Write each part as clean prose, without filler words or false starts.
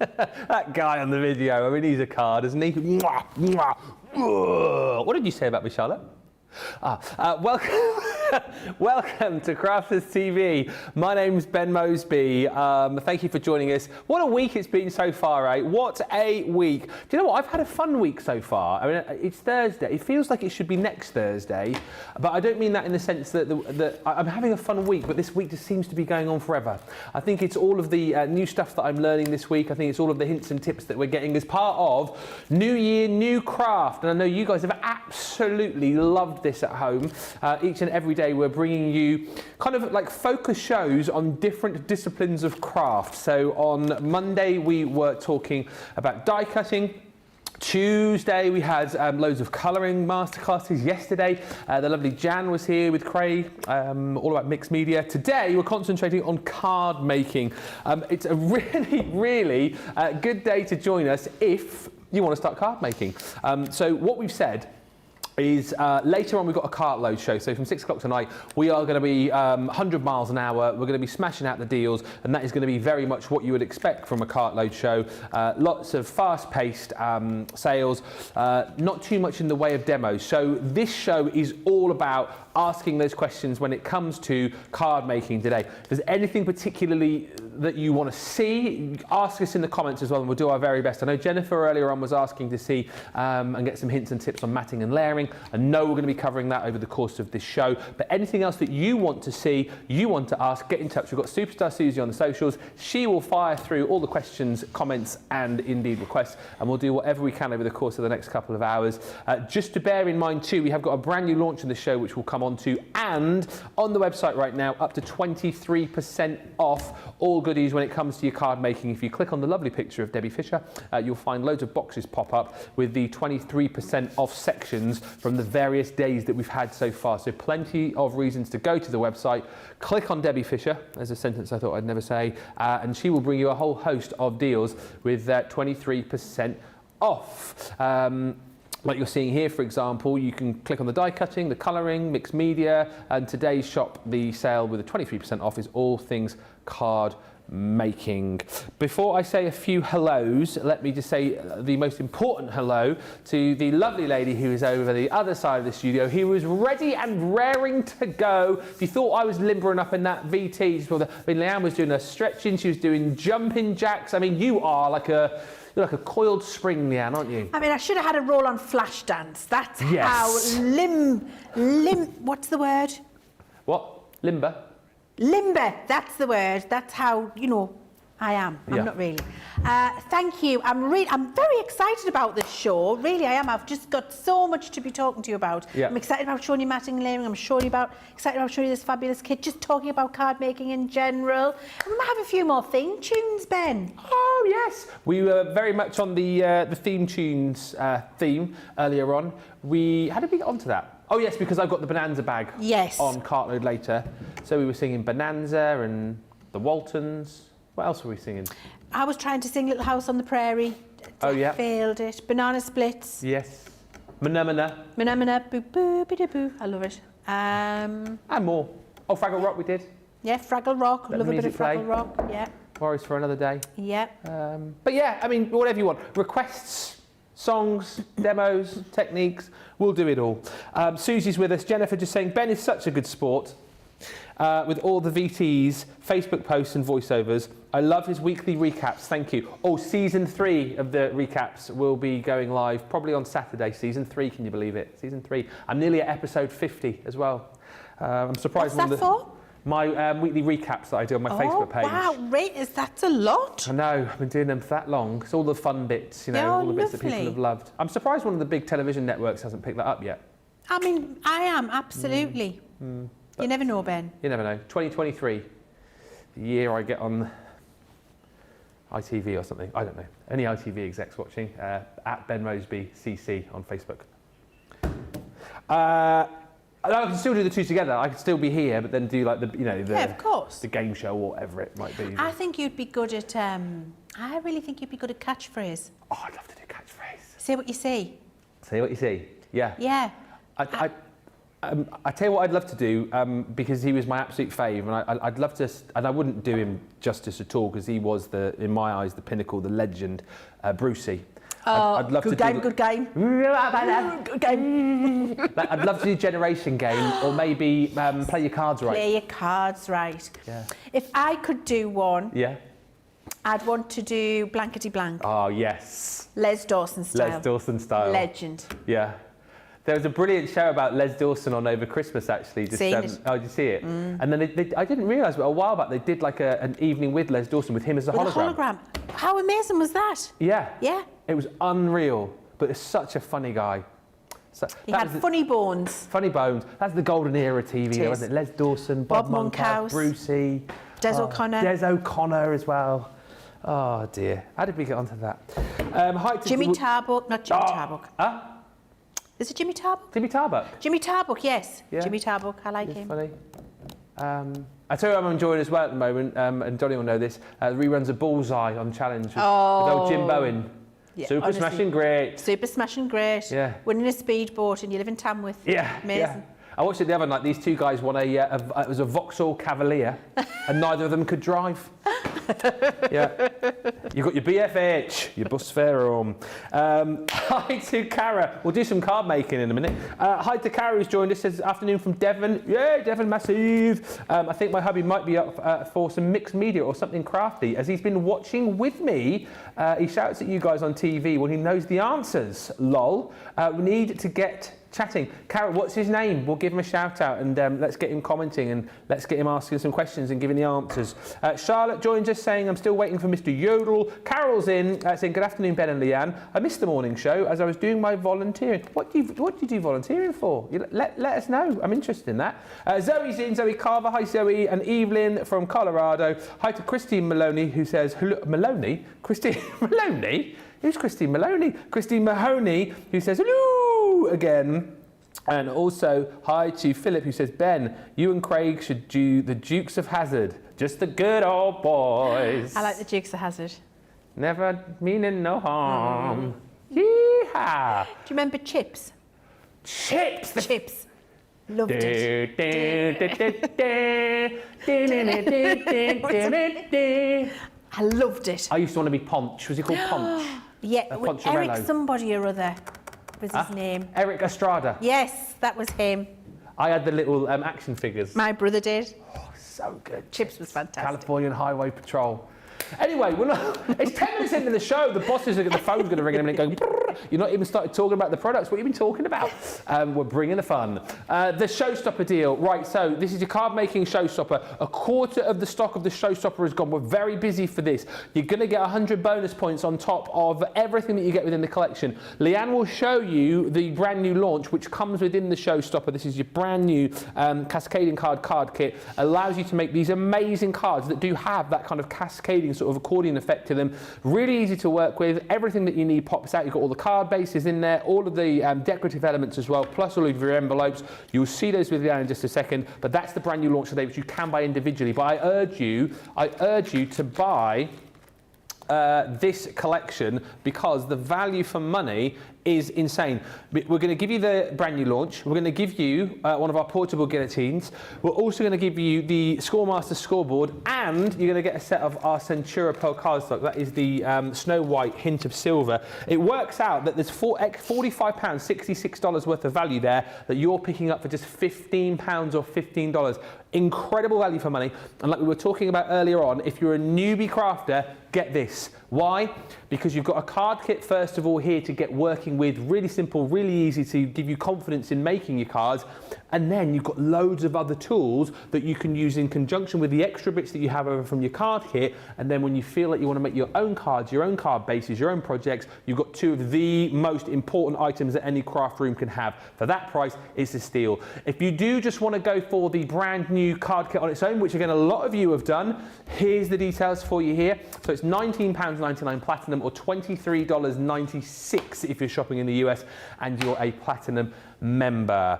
That guy on the video, I mean, he's a card, isn't he? Mwah, mwah. What did you say about me, Charlotte? Welcome, welcome to Crafters TV. My name's Ben Moseby. Thank you for joining us. What a week it's been so far, eh? What a week. Do you know what? I've had a fun week so far. I mean, it's Thursday. It feels like it should be next Thursday, but I don't mean that in the sense that, I'm having a fun week, but this week just seems to be going on forever. I think it's all of the new stuff that I'm learning this week. I think it's all of the hints and tips that we're getting as part of New Year, New Craft. And I know you guys have absolutely loved this at home. Each and every day we're bringing you kind of like focus shows on different disciplines of craft. So on Monday we were talking about die cutting. Tuesday we had loads of colouring masterclasses. Yesterday the lovely Jan was here with Craig, all about mixed media. Today we're concentrating on card making. It's a really good day to join us if you want to start card making. So what we've said is later on we've got a cartload show, so from 6 o'clock tonight we are going to be 100 miles an hour. We're going to be smashing out the deals, and that is going to be very much what you would expect from a cartload show. Lots of fast-paced sales, not too much in the way of demos. So this show is all about asking those questions when it comes to card making today. If there's anything particularly that you want to see, ask us in the comments as well, and we'll do our very best. I know Jennifer earlier on was asking to see and get some hints and tips on matting and layering. I know we're going to be covering that over the course of this show, but anything else that you want to see, you want to ask, get in touch. We've got Superstar Susie on the socials. She will fire through all the questions, comments and indeed requests, and we'll do whatever we can over the course of the next couple of hours. Just to bear in mind too, we have got a brand new launch in the show which we'll come on to, and on the website right now up to 23% off all goodies when it comes to your card making. If you click on the lovely picture of Debbie Fisher, you'll find loads of boxes pop up with the 23% off sections from the various days that we've had so far. So plenty of reasons to go to the website, click on Debbie Fisher, there's a sentence I thought I'd never say, and she will bring you a whole host of deals with 23% off. Like you're seeing here, for example, you can click on the die cutting, the colouring, mixed media, and today's shop, the sale with a 23% off is all things card making. Before I say a few hellos, let me just say the most important hello to the lovely lady who is over the other side of the studio. He was ready and raring to go. If you thought I was limbering up in that VT, Leann was doing her stretching, she was doing jumping jacks. I mean, you are like a... You're like a coiled spring, Leann, aren't you? I mean, I should have had a roll-on flash dance. That's how what's the word? What? Limber? Limber, that's the word. That's how, you know, I am. I'm not really. Thank you. I'm very excited about this show. Really, I am. I've just got so much to be talking to you about. Yeah. I'm excited about showing you matting and layering. I'm excited about showing you this fabulous kit. Just talking about card making in general. And we might have a few more theme tunes, Ben. Oh yes, we were very much on the theme tunes theme earlier on. How did we get onto that? Oh yes, because I've got the Bonanza bag on cartload later. So we were singing Bonanza and the Waltons. What else were we singing? I was trying to sing Little House on the Prairie. Failed it. Banana Splits. Yes. Manamana. Manamana, boo boo boo boo. I love it. And more. Oh, Fraggle Rock we did. Yeah, Fraggle Rock. Love a bit of Fraggle Rock. Yeah. Worries for another day. Yeah. But yeah, I mean, whatever you want. Requests, songs, demos, techniques, we'll do it all. Susie's with us. Jennifer just saying, Ben is such a good sport. With all the VTs, Facebook posts and voiceovers. I love his weekly recaps, thank you. Oh, season 3 of the recaps will be going live probably on Saturday. Season 3, can you believe it? Season 3. I'm nearly at episode 50 as well. I'm surprised. What's that for? My weekly recaps that I do on my Facebook page. Wow, that's a lot. I know, I've been doing them for that long. It's all the fun bits, you know, all the bits that people have loved. I'm surprised one of the big television networks hasn't picked that up yet. I mean, I am, absolutely. You never know, Ben. You never know. 2023, the year I get on ITV or something. I don't know. Any ITV execs watching, at Ben Moseby CC on Facebook. I can still do the two together. I could still be here, but then do like of course, the game show or whatever it might be. I think you'd be good at. I really think you'd be good at catchphrase. Oh, I'd love to do catchphrase. Say what you see. Say what you see. Yeah. Yeah. I tell you what I'd love to do, because he was my absolute fave, and I'd love to, and I wouldn't do him justice at all, because he was, in my eyes, the pinnacle, the legend, Brucey. I'd love good to game, do, good game. Good game. like, I'd love to do Generation Game, or maybe Play Your Cards Right. Play your cards right. Yeah. If I could do one, Yeah. I'd want to do Blankety Blank. Oh, yes. Les Dawson style. Les Dawson style. Legend. Yeah. There was a brilliant show about Les Dawson on over Christmas, actually. Just, Seen it. Oh, did you see it? And then I didn't realise, but a while back they did like an evening with Les Dawson with him as a With hologram. a hologram. How amazing was that? Yeah. Yeah. It was unreal, but it's such a funny guy. So, He that had was funny bones. funny bones. That's the golden era TV, though, wasn't it? Les Dawson, Bob Monkhouse, Brucey, Des O'Connor. Des O'Connor as well. Oh dear, how did we get onto that? Hi to Jimmy Tarbuck, not Jimmy Tarbuck. Huh? Is it Jimmy Tarbuck? Jimmy Tarbuck. Jimmy Tarbuck, yes. Yeah. Jimmy Tarbuck, I like He's him. funny. I tell you what I'm enjoying as well at the moment, and Donnie will know this, the reruns of Bullseye on Challenge with old Jim Bowen. Yeah, Super honestly. smashing great. Super smashing great. Yeah. Winning a speedboat and you live in Tamworth. Yeah, Amazing. yeah. I watched it the other night. These two guys won it was a Vauxhall Cavalier, and neither of them could drive. Yeah. You got your BFH, your bus fare home. Hi to Cara. We'll do some card making in a minute. Hi to Cara, who's joined us this afternoon from Devon. Yay, Devon massive. I think my hubby might be up for some mixed media or something crafty, as he's been watching with me. He shouts at you guys on TV when he knows the answers. Lol. We need to get chatting. Carrot, what's his name? We'll give him a shout out, and let's get him commenting, and let's get him asking some questions and giving the answers. Charlotte joins us saying, I'm still waiting for Mr. Yodel. Carol's in saying, good afternoon, Ben and Leanne. I missed the morning show as I was doing my volunteering. What do you do volunteering for? Let us know. I'm interested in that. Zoe's in, Zoe Carver. Hi, Zoe. And Evelyn from Colorado. Hi to Christine Maloney, who says, Maloney? Christine Maloney? Who's Christine Maloney? Christine Mahoney, who says, hello again. And also, hi to Philip, who says, Ben, you and Craig should do the Dukes of Hazzard. Just the good old boys. I like the Dukes of Hazzard. Never meaning no harm. Yeehaw. Do you remember Chips? Chips. Chips. Loved it. I loved it. I used to want to be Ponch. Was he called Ponch? Yeah, Poncharello. Eric somebody or other was his name. Eric Estrada. Yes, that was him. I had the little action figures. My brother did. So good. Chips was fantastic. Californian Highway Patrol. Anyway, it's 10 minutes into the show. The bosses the phone's going to ring in a minute going, brrr. You're not even started talking about the products. What have you been talking about? We're bringing the fun. The Showstopper deal. Right, so this is your card making Showstopper. A quarter of the stock of the Showstopper is gone. We're very busy for this. You're going to get 100 bonus points on top of everything that you get within the collection. Leanne will show you the brand new launch, which comes within the Showstopper. This is your brand new Cascading card kit. Allows you to make these amazing cards that do have that kind of cascading sort of accordion effect to them. Really easy to work with. Everything that you need pops out. You've got all the card bases in there, all of the decorative elements as well, plus all of your envelopes. You'll see those with Leanne in just a second, but that's the brand new launch today, which you can buy individually. But I urge you to buy this collection, because the value for money is insane. We're going to give you the brand new launch. We're going to give you one of our portable guillotines. We're also going to give you the Scoremaster scoreboard, and you're going to get a set of our Centura Pearl cardstock. That is the Snow White hint of silver. It works out that there's £45, $66 worth of value there that you're picking up for just £15 or $15. Incredible value for money. And like we were talking about earlier on, if you're a newbie crafter, get this. Why? Because you've got a card kit first of all here to get working with, really simple, really easy to give you confidence in making your cards, and then you've got loads of other tools that you can use in conjunction with the extra bits that you have over from your card kit, and then when you feel like you want to make your own cards, your own card bases, your own projects, you've got two of the most important items that any craft room can have. For that price, it's a steal. If you do just want to go for the brand new card kit on its own, which again a lot of you have done, here's the details for you here. So it's £19.99 platinum or $23.96 if you're shopping in the US and you're a platinum member.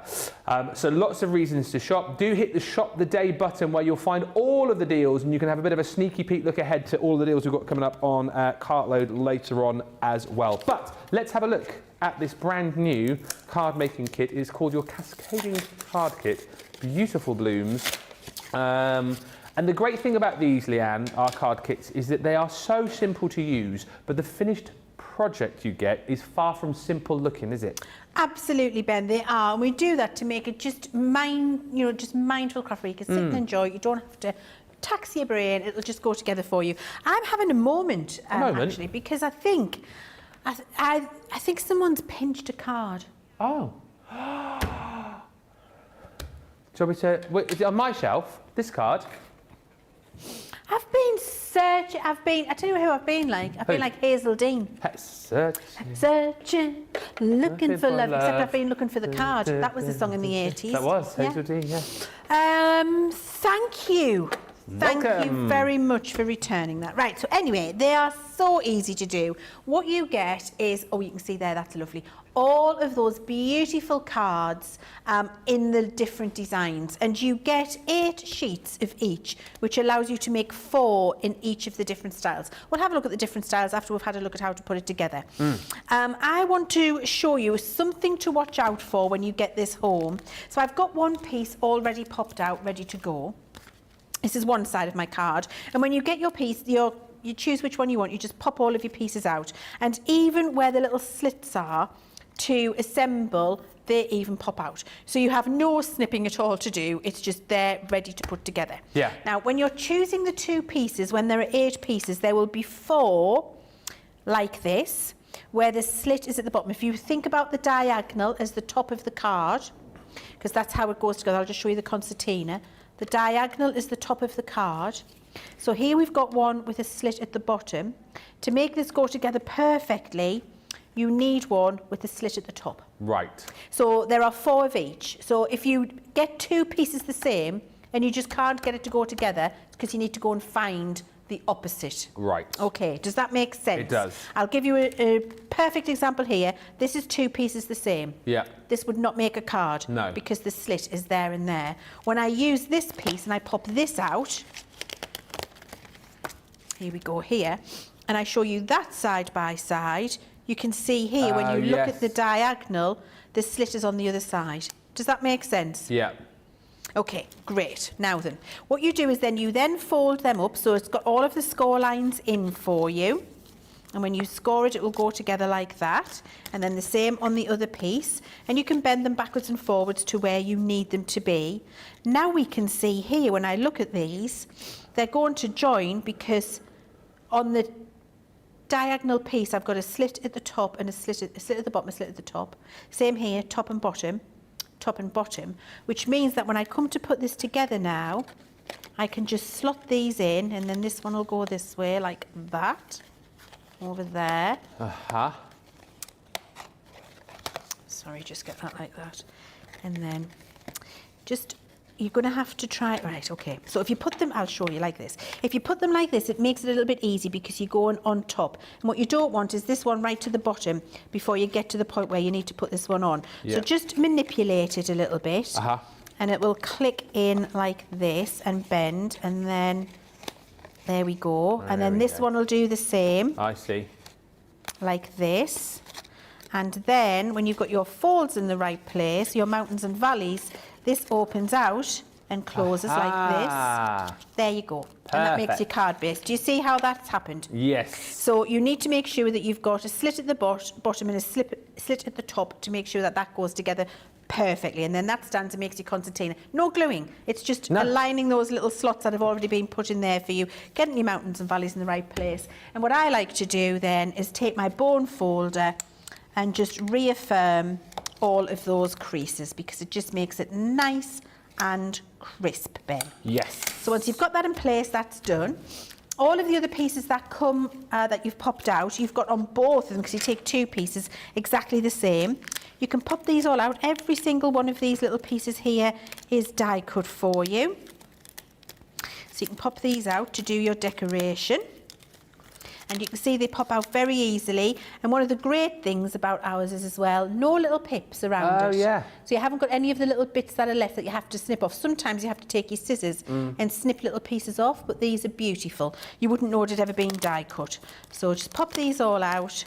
So lots of reasons to shop. Do hit the Shop the Day button where you'll find all of the deals, and you can have a bit of a sneaky peek look ahead to all the deals we've got coming up on Cartload later on as well. But let's have a look at this brand new card making kit. It's called your Cascading card kit. Beautiful blooms. And the great thing about these, Leanne, our card kits, is that they are so simple to use, but the finished project you get is far from simple looking, is it? Absolutely, Ben, they are. And we do that to make it just mindful craft where you can sit and enjoy. You don't have to tax your brain. It'll just go together for you. I'm having a moment, actually, because I think someone's pinched a card. Oh. Shall we say, wait, is it on my shelf, this card? I've been searching. I tell you who I've been like. I've been like Hazel Dean. Searching, looking for love. Except I've been looking for the card. That was a song in the 80s. That was Hazel Dean, yeah. Thank you. Thank you very much for returning that. Right, so anyway, they are so easy to do. What you get is, oh, you can see there, that's lovely. All of those beautiful cards in the different designs, and you get 8 sheets of each, which allows you to make 4 in each of the different styles. We'll have a look at the different styles after we've had a look at how to put it together. I want to show you something to watch out for when you get this home. So I've got one piece already popped out, ready to go. This is one side of my card, and when you get your piece, you choose which one you want. You just pop all of your pieces out, and even where the little slits are to assemble, they even pop out. So you have no snipping at all to do. It's just there, ready to put together. Yeah. Now, when you're choosing the 2 pieces, when there are 8 pieces, there will be 4 like this, where the slit is at the bottom. If you think about the diagonal as the top of the card, because that's how it goes together. I'll just show you the concertina. The diagonal is the top of the card. So here we've got one with a slit at the bottom. To make this go together perfectly, you need one with a slit at the top. Right. So there are 4 of each. So if you get 2 pieces the same and you just can't get it to go together, it's because you need to go and find the opposite. Right. Okay, does that make sense? It does. I'll give you a perfect example here. This is 2 pieces the same. Yeah. This would not make a card. No. Because the slit is there and there. When I use this piece and I pop this out, here we go here, and I show you that side by side, you can see here when you look at the diagonal, the slit is on the other side. Does that make sense? Yeah. Okay, great. Now then, what you do is then you fold them up so it's got all of the score lines in for you. And when you score it, it will go together like that. And then the same on the other piece. And you can bend them backwards and forwards to where you need them to be. Now we can see here, when I look at these, they're going to join because on the diagonal piece, I've got a slit at the top and a slit at the bottom, a slit at the top. Same here, top and bottom, which means that when I come to put this together now, I can just slot these in, and then this one will go this way like that, over there. Sorry, just get that like that. And then just, you're going to have to try, right, okay. So if you put them, I'll show you like this. If you put them like this, it makes it a little bit easy because you go on top. And what you don't want is this one right to the bottom before you get to the point where you need to put this one on. Yeah. So just manipulate it a little bit. And it will click in like this and bend, and then there we go. And then this one will do the same. I see. Like this. And then when you've got your folds in the right place, your mountains and valleys, this opens out and closes like this. There you go. Perfect. And that makes your card base. Do you see how that's happened? Yes. So you need to make sure that you've got a slit at the bottom and a slit at the top to make sure that that goes together perfectly. And then that stands and makes your concertina. No gluing. It's just aligning those little slots that have already been put in there for you, getting your mountains and valleys in the right place. And what I like to do then is take my bone folder and just reaffirm all of those creases because it just makes it nice and crisp, Ben. Yes. So once you've got that in place, that's done. All of the other pieces that come, that you've popped out, you've got on both of them because you take 2 pieces exactly the same. You can pop these all out. Every single one of these little pieces here is die cut for you. So you can pop these out to do your decoration. and you can see they pop out very easily. And one of the great things about ours is as well, no little pips around it. Oh, yeah. So you haven't got any of the little bits that are left that you have to snip off. Sometimes you have to take your scissors and snip little pieces off, but these are beautiful. You wouldn't know it had ever been die cut. So just pop these all out.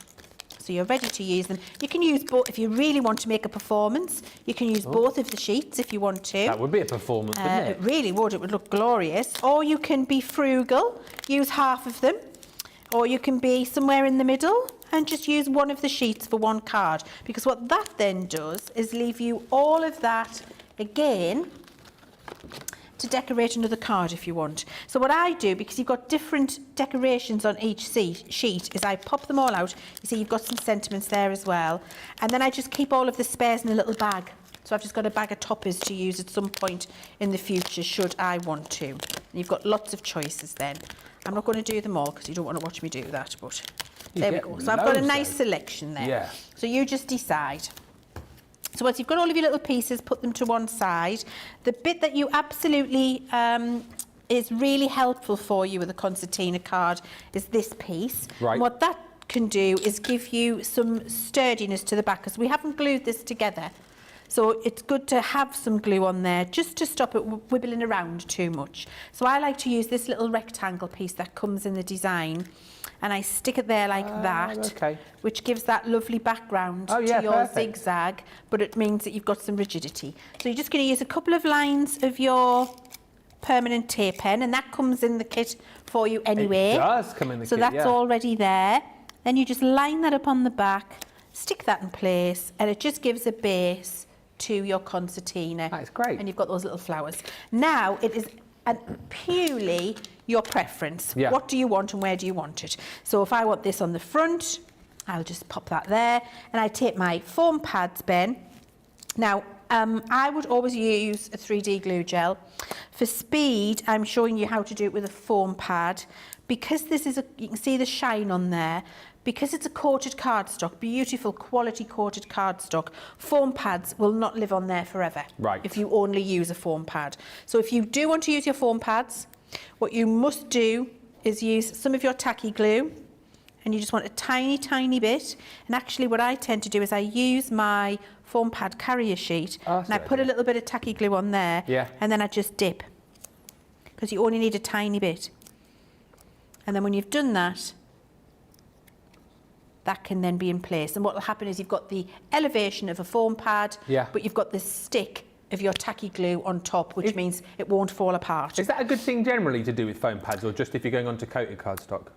So you're ready to use them. You can use both, if you really want to make a performance, you can use both of the sheets if you want to. That would be a performance, wouldn't it? It really would, it would look glorious. Or you can be frugal, use half of them. Or you can be somewhere in the middle and just use one of the sheets for one card. Because what that then does is leave you all of that again to decorate another card if you want. So what I do, because you've got different decorations on each sheet, is I pop them all out. You see you've got some sentiments there as well. And then I just keep all of the spares in a little bag. So I've just got a bag of toppers to use at some point in the future, should I want to. And you've got lots of choices then. I'm not going to do them all because you don't want to watch me do that, but there we go. So I've got a nice selection there. Yeah. So you just decide. So once you've got all of your little pieces, put them to one side. The bit that you absolutely is really helpful for you with a concertina card is this piece. Right. And what that can do is give you some sturdiness to the back, because we haven't glued this together. So it's good to have some glue on there just to stop it wibbling around too much. So I like to use this little rectangle piece that comes in the design, and I stick it there like that, which gives that lovely background to your zigzag, but it means that you've got some rigidity. So you're just going to use a couple of lines of your permanent tape pen, and that comes in the kit for you anyway. It does come in the kit, so that's already there. Then you just line that up on the back, stick that in place, and it just gives a base to your concertina. That's great. And you've got those little flowers. Now it is purely your preference. Yeah. What do you want and where do you want it? So if I want this on the front, I'll just pop that there, and I take my foam pads, Ben. Now, I would always use a 3D glue gel. For speed, I'm showing you how to do it with a foam pad. Because this is you can see the shine on there, because it's a coated cardstock, beautiful quality coated cardstock, foam pads will not live on there forever. Right. If you only use a foam pad. So if you do want to use your foam pads, what you must do is use some of your tacky glue, and you just want a tiny, tiny bit. And actually what I tend to do is I use my foam pad carrier sheet, and I put a little bit of tacky glue on there, and then I just dip, because you only need a tiny bit. And then when you've done that, that can then be in place. And what will happen is you've got the elevation of a foam pad, but you've got the stick of your tacky glue on top, which means it won't fall apart. Is that a good thing generally to do with foam pads, or just if you're going on to coated cardstock?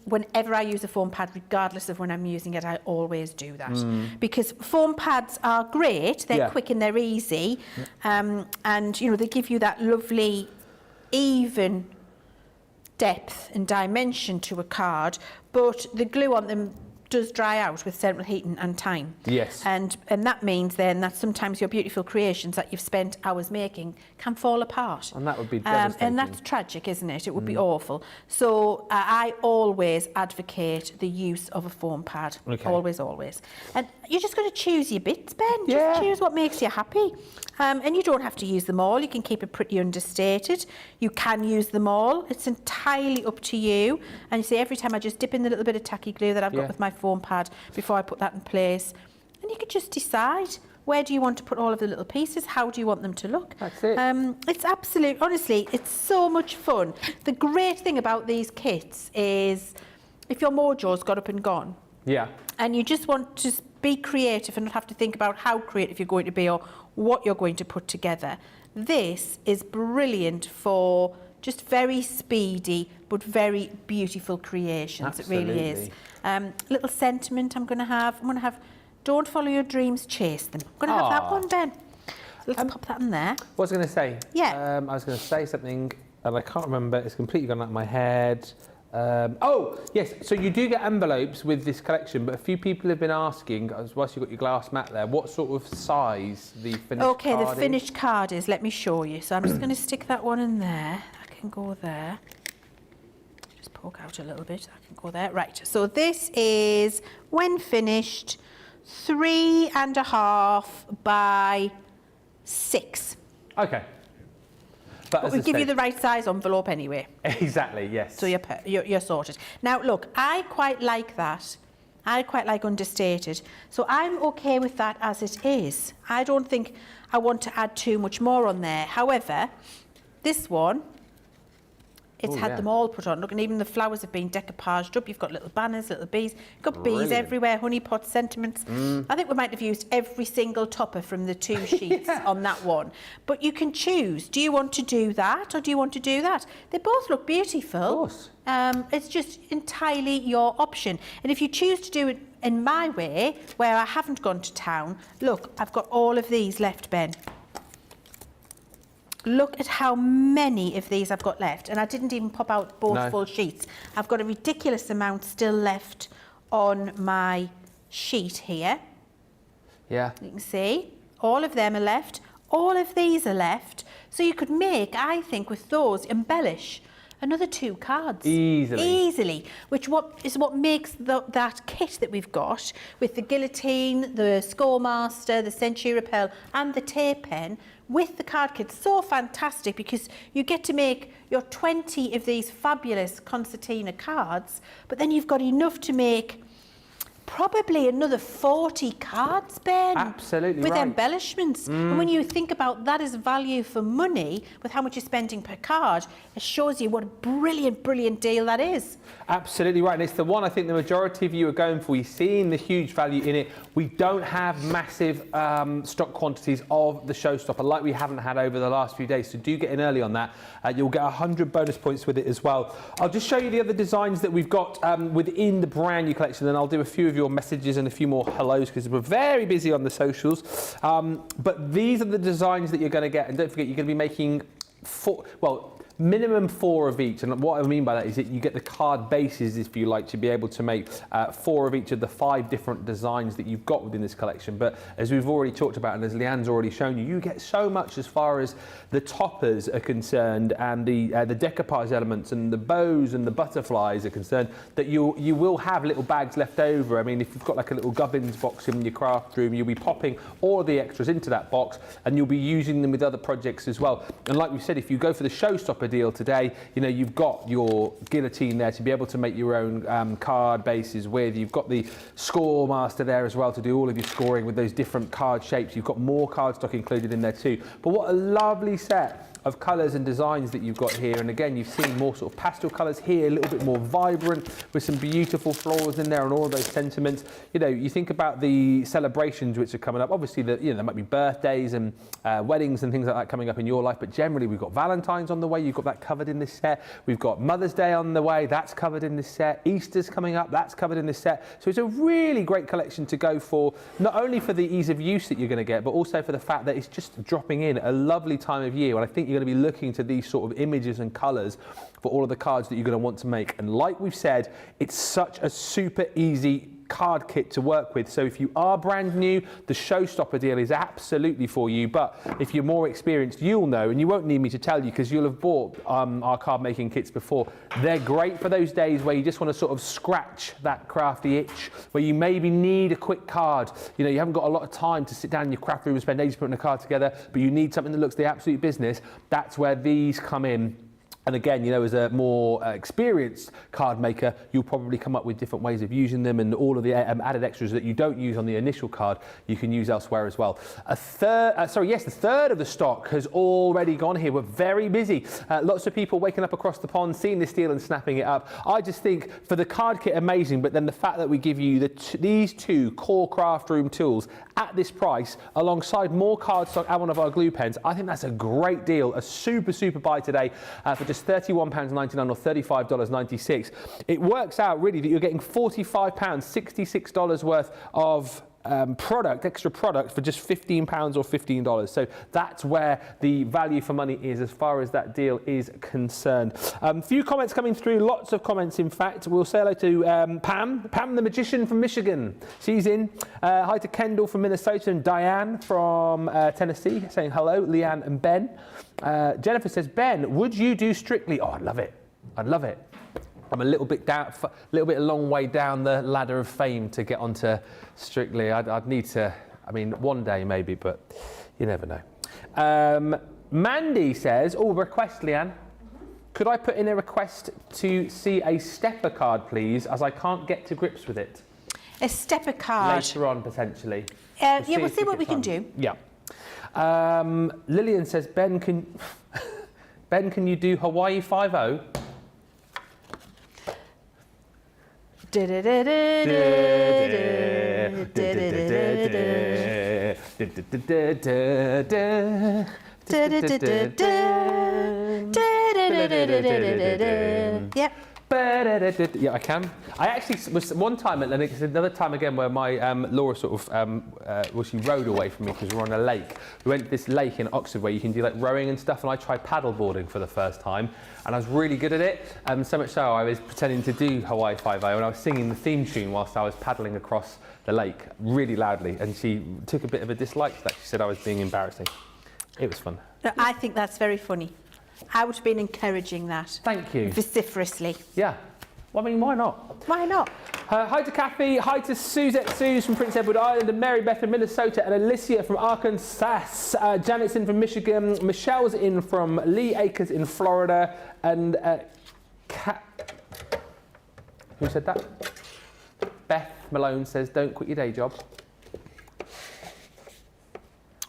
Whenever I use a foam pad, regardless of when I'm using it, I always do that. Because foam pads are great, they're quick and they're easy, and you know, they give you that lovely, even depth and dimension to a card, but the glue on them does dry out with central heating and time. Yes. And that means then that sometimes your beautiful creations that you've spent hours making can fall apart. And that would be devastating. And that's tragic, isn't it? It would be awful. So I always advocate the use of a foam pad. Always, always. And you're just going to choose your bits, Ben. Just choose what makes you happy. And you don't have to use them all. You can keep it pretty understated. You can use them all. It's entirely up to you. And you see, every time I just dip in the little bit of tacky glue that I've got with my foam pad before I put that in place. And you can just decide, where do you want to put all of the little pieces? How do you want them to look? That's it. It's absolute, honestly, it's so much fun. The great thing about these kits is if your mojo's got up and gone, and you just want to be creative and not have to think about how creative you're going to be or what you're going to put together, this is brilliant for just very speedy but very beautiful creations. Absolutely. It really is. Little sentiment I'm going to have. Don't follow your dreams, chase them. I'm going to have that one, Ben. Let's pop that in there. What was I going to say? Yeah. I was going to say something and I can't remember. It's completely gone out of my head. Oh, yes. So you do get envelopes with this collection, but a few people have been asking, whilst you've got your glass mat there, what sort of size the finished card is? Okay, the finished card is. Let me show you. So I'm just going to stick that one in there. That can go there. Just poke out a little bit. That can go there. Right. So this is, when finished, 3.5 by 6. Okay. But we give you the right size envelope anyway. Exactly, yes. So you're sorted. Now, look, I quite like that. I quite like understated. So I'm okay with that as it is. I don't think I want to add too much more on there. However, this one, it's had them all put on. Look, and even the flowers have been decoupaged up. You've got little banners, little bees. You've got bees everywhere, honey pots, sentiments. I think we might have used every single topper from the 2 sheets on that one. But you can choose. Do you want to do that or do you want to do that? They both look beautiful. Of course. It's just entirely your option. And if you choose to do it in my way, where I haven't gone to town, look, I've got all of these left, Ben. Look at how many of these I've got left. And I didn't even pop out both full sheets. I've got a ridiculous amount still left on my sheet here. Yeah. You can see all of them are left. All of these are left. So you could make, I think, with those, embellish another 2 cards. Easily. Which is what makes that kit that we've got with the guillotine, the Scoremaster, the Century Repel and the tape pen with the card kit so fantastic, because you get to make your 20 of these fabulous concertina cards, but then you've got enough to make probably another 40 cards, Ben. Absolutely with right. embellishments. And when you think about that as value for money, with how much you're spending per card, it shows you what a brilliant, brilliant deal that is. Absolutely right. And it's the one I think the majority of you are going for. You're seeing the huge value in it. We don't have massive stock quantities of the Showstopper like we haven't had over the last few days. So do get in early on that. You'll get 100 bonus points with it as well. I'll just show you the other designs that we've got within the brand new collection, and I'll do a few of your messages and a few more hellos because we're very busy on the socials. But these are the designs that you're going to get, and don't forget you're going to be making minimum 4 of each. And what I mean by that is that you get the card bases, if you like, to be able to make 4 of each of the 5 different designs that you've got within this collection. But as we've already talked about and as Leann's already shown you, you get so much as far as the toppers are concerned and the decoupage elements and the bows and the butterflies are concerned, that you will have little bags left over. I mean, if you've got like a little gubbins box in your craft room, you'll be popping all of the extras into that box and you'll be using them with other projects as well. And like we said, if you go for the Showstopper deal today, you know, you've got your guillotine there to be able to make your own card bases with. You've got the Scoremaster there as well to do all of your scoring with those different card shapes. You've got more cardstock included in there too. But what a lovely set of colours and designs that you've got here. And again, you've seen more sort of pastel colours here, a little bit more vibrant with some beautiful florals in there and all of those sentiments. You know, you think about the celebrations which are coming up. Obviously, there might be birthdays and weddings and things like that coming up in your life, but generally we've got Valentine's on the way. You've got that covered in this set. We've got Mother's Day on the way. That's covered in this set. Easter's coming up. That's covered in this set. So it's a really great collection to go for, not only for the ease of use that you're going to get, but also for the fact that it's just dropping in a lovely time of year. And I think you're going to be looking to these sort of images and colours for all of the cards that you're going to want to make. And like we've said, it's such a super easy card kit to work with. So if you are brand new, the Showstopper deal is absolutely for you. But if you're more experienced, you'll know, and you won't need me to tell you because you'll have bought our card making kits before. They're great for those days where you just want to sort of scratch that crafty itch, where you maybe need a quick card. You know, you haven't got a lot of time to sit down in your craft room and spend ages putting a card together, but you need something that looks the absolute business. That's where these come in. And again, you know, as a more experienced card maker, you'll probably come up with different ways of using them, and all of the added extras that you don't use on the initial card, you can use elsewhere as well. The third of the stock has already gone here. We're very busy. Lots of people waking up across the pond, seeing this deal and snapping it up. I just think for the card kit, amazing, but then the fact that we give you these 2 core craft room tools at this price, alongside more cardstock and one of our glue pens, I think that's a great deal, a super, super buy today for just £31.99 or $35.96. It works out really that you're getting £45, $66 worth of extra product for just £15 or $15. So that's where the value for money is as far as that deal is concerned. Few comments coming through, lots of comments in fact. We'll say hello to Pam the magician from Michigan. She's in. Hi to Kendall from Minnesota and Diane from Tennessee saying hello, Leann and Ben. Jennifer says, Ben, would you do Strictly? Oh, I'd love it. I'd love it. I'm a little bit a long way down the ladder of fame to get onto Strictly. I'd need to, I mean, one day maybe, but you never know. Mandy says, request, Leanne. Could I put in a request to see a stepper card, please, as I can't get to grips with it? A stepper card? Later on, potentially. Yeah, we'll see what we can do. Yeah. Lillian says, Ben, can you do Hawaii 5-0? Yep. Yeah, I can. I actually was one time at Lennox, another time again where my Laura sort of, she rowed away from me because we were on a lake. We went to this lake in Oxford where you can do like rowing and stuff, and I tried paddle boarding for the first time, and I was really good at it. So much so I was pretending to do Hawaii 5-0, and I was singing the theme tune whilst I was paddling across the lake really loudly, and she took a bit of a dislike to that. She said I was being embarrassing. It was fun. No, I think that's very funny. I would have been encouraging that. Thank you. Vociferously. Yeah. Well, I mean, why not? Why not? Hi to Kathy, hi to Suzette Suze from Prince Edward Island, and Mary Beth from Minnesota, and Alicia from Arkansas. Janet's in from Michigan, Michelle's in from Lee Acres in Florida, and who said that? Beth Malone says, don't quit your day job.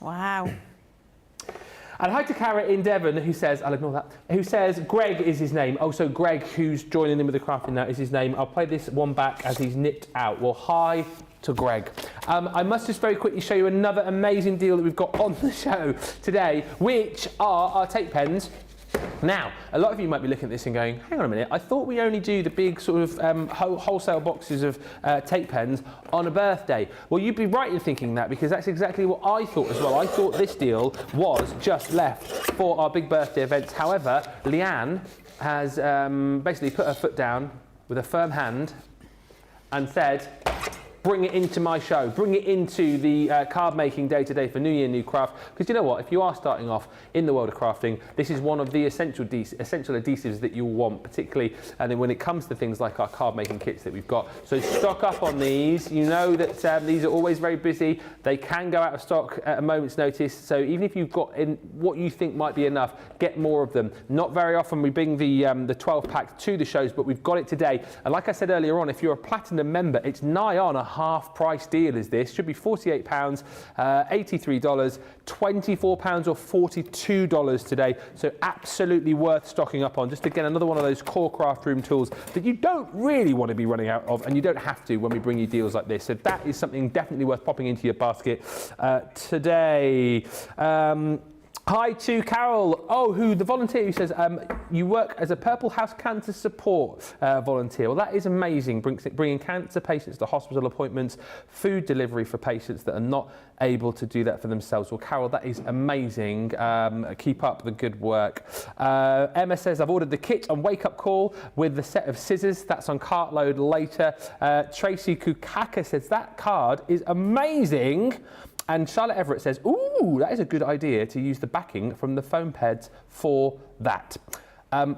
Wow. And hi to Cara in Devon, who says, I'll ignore that, who says Greg is his name. Oh, so Greg, who's joining in with the crafting now, is his name. I'll play this one back as he's nipped out. Well, hi to Greg. I must just very quickly show you another amazing deal that we've got on the show today, which are our tape pens. Now, a lot of you might be looking at this and going, hang on a minute, I thought we only do the big sort of wholesale boxes of tape pens on a birthday. Well, you'd be right in thinking that, because that's exactly what I thought as well. I thought this deal was just left for our big birthday events. However, Leanne has basically put her foot down with a firm hand and said, bring it into my show, bring it into the card making day to day for New Year, New Craft. Because you know what, if you are starting off in the world of crafting, this is one of the essential adhesives that you'll want, particularly and then when it comes to things like our card making kits that we've got. So stock up on these. You know that these are always very busy. They can go out of stock at a moment's notice. So even if you've got in what you think might be enough, get more of them. Not very often we bring the 12 pack to the shows, but we've got it today. And like I said earlier on, if you're a platinum member, it's nigh on a half price deal is this. Should be £48, $83, £24 or $42 today. So absolutely worth stocking up on. Just again, another one of those core craft room tools that you don't really want to be running out of, and you don't have to when we bring you deals like this. So that is something definitely worth popping into your basket today. Hi to Carol, who the volunteer who says you work as a Purple House Cancer Support volunteer. Well, that is amazing, bringing cancer patients to hospital appointments, food delivery for patients that are not able to do that for themselves. Well, Carol, that is amazing. Keep up the good work. Emma says, I've ordered the kit on Wake Up Call with the set of scissors. That's on Cartload later. Tracy Kukaka says, that card is amazing. And Charlotte Everett says, ooh, that is a good idea to use the backing from the foam pads for that.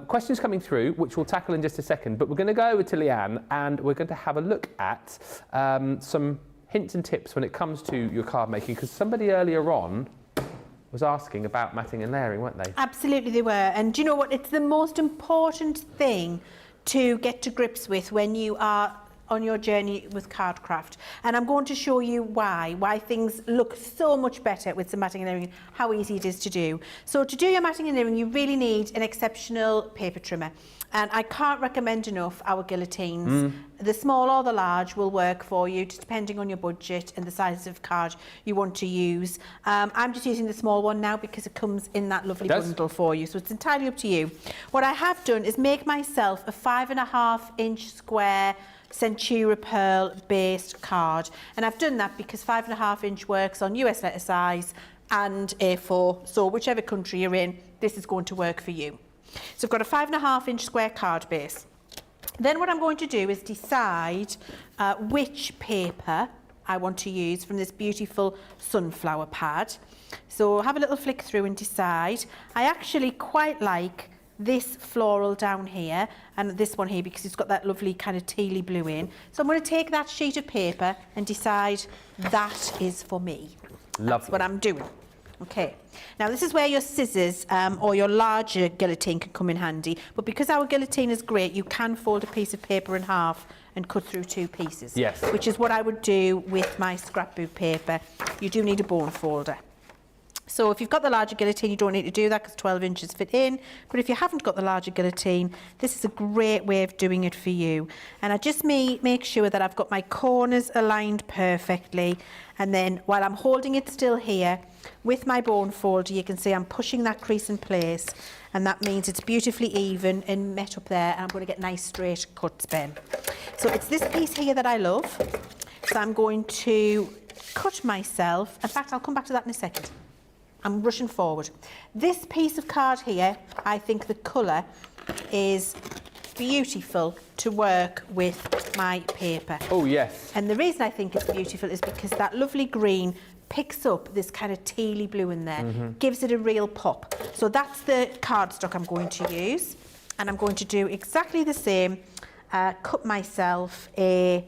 Questions coming through, which we'll tackle in just a second, but we're going to go over to Leanne and we're going to have a look at some hints and tips when it comes to your card making, because somebody earlier on was asking about matting and layering, weren't they? Absolutely they were. And do you know what? It's the most important thing to get to grips with when you are on your journey with cardcraft, and I'm going to show you why things look so much better with some matting and layering, how easy it is to do. So to do your matting and layering, you really need an exceptional paper trimmer, and I can't recommend enough our guillotines. The small or the large will work for you, just depending on your budget and the size of card you want to use. I'm just using the small one now because it comes in that lovely bundle for you, so it's entirely up to you. What I have done is make myself a 5.5-inch square Centura Pearl based card, and I've done that because 5.5-inch works on US letter size and A4, so whichever country you're in, this is going to work for you. So I've got a 5.5-inch square card base. Then what I'm going to do is decide which paper I want to use from this beautiful sunflower pad. So have a little flick through and decide. I actually quite like this floral down here and this one here because it's got that lovely kind of tealy blue in. So I'm going to take that sheet of paper and decide that is for me. Lovely. That's what I'm doing. Okay, now this is where your scissors or your larger guillotine can come in handy, but because our guillotine is great, you can fold a piece of paper in half and cut through 2 pieces. Yes. Which is what I would do with my scrapbook paper. You do need a bone folder. So if you've got the larger guillotine, you don't need to do that because 12 inches fit in. But if you haven't got the larger guillotine, this is a great way of doing it for you. And I just make sure that I've got my corners aligned perfectly. And then while I'm holding it still here, with my bone folder, you can see I'm pushing that crease in place. And that means it's beautifully even and met up there. And I'm going to get nice straight cuts, Ben. So it's this piece here that I love. So I'm going to cut myself. In fact, I'll come back to that in a second. I'm rushing forward. This piece of card here, I think the colour is beautiful to work with my paper. Oh, yes. And the reason I think it's beautiful is because that lovely green picks up this kind of tealy blue in there, gives it a real pop. So that's the cardstock I'm going to use. And I'm going to do exactly the same, cut myself a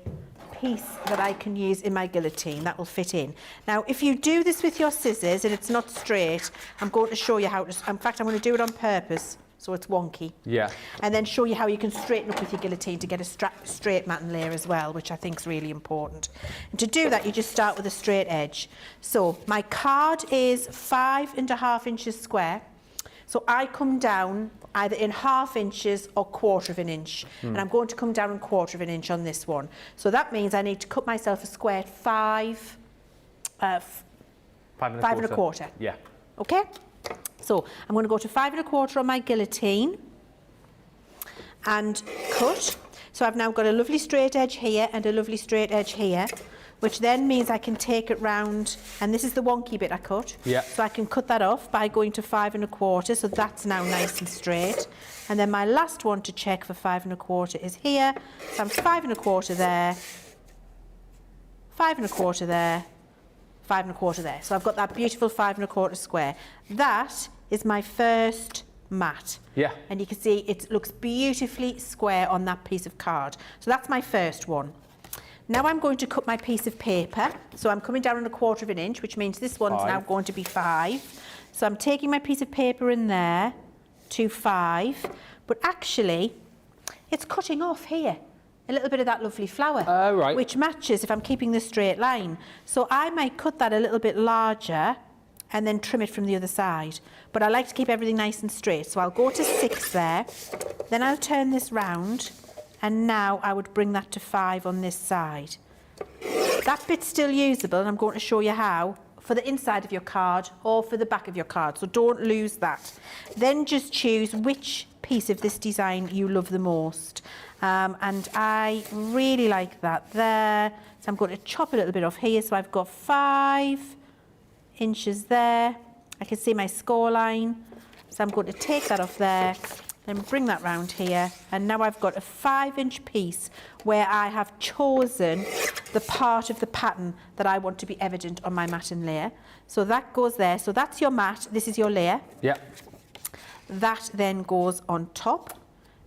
piece that I can use in my guillotine that will fit in. Now, if you do this with your scissors and it's not straight, I'm going to show you how to, in fact, I'm going to do it on purpose so it's wonky. Yeah. And then show you how you can straighten up with your guillotine to get a straight matten layer as well, which I think is really important. And to do that, you just start with a straight edge. So my card is 5.5 inches square. So I come down either in 1/2 inches or 1/4 inch. And I'm going to come down in 1/4 inch on this one. So that means I need to cut myself a square 5 5.25. Yeah. Okay? So I'm going to go to 5.25 on my guillotine and cut. So I've now got a lovely straight edge here and a lovely straight edge here, which then means I can take it round, and this is the wonky bit I cut. Yeah. So I can cut that off by going to 5.25, so that's now nice and straight. And then my last one to check for 5.25 is here. So I'm 5.25 there, 5.25 there, 5.25 there. So I've got that beautiful 5.25 square. That is my first mat. Yeah. And you can see it looks beautifully square on that piece of card. So that's my first one. Now I'm going to cut my piece of paper. So I'm coming down on 1/4 inch, which means this one's now going to be 5. So I'm taking my piece of paper in there to 5, but actually it's cutting off here a little bit of that lovely flower, right. which matches if I'm keeping the straight line. So I might cut that a little bit larger and then trim it from the other side. But I like to keep everything nice and straight. So I'll go to 6 there, then I'll turn this round, and now I would bring that to 5 on this side. That bit's still usable, and I'm going to show you how, for the inside of your card or for the back of your card, so don't lose that. Then just choose which piece of this design you love the most. And I really like that there. So I'm going to chop a little bit off here, so I've got 5 inches there. I can see my score line, so I'm going to take that off there, then bring that round here, and now I've got a 5-inch piece where I have chosen the part of the pattern that I want to be evident on my matten layer. So that goes there. So that's your mat. This is your layer. Yeah. That then goes on top.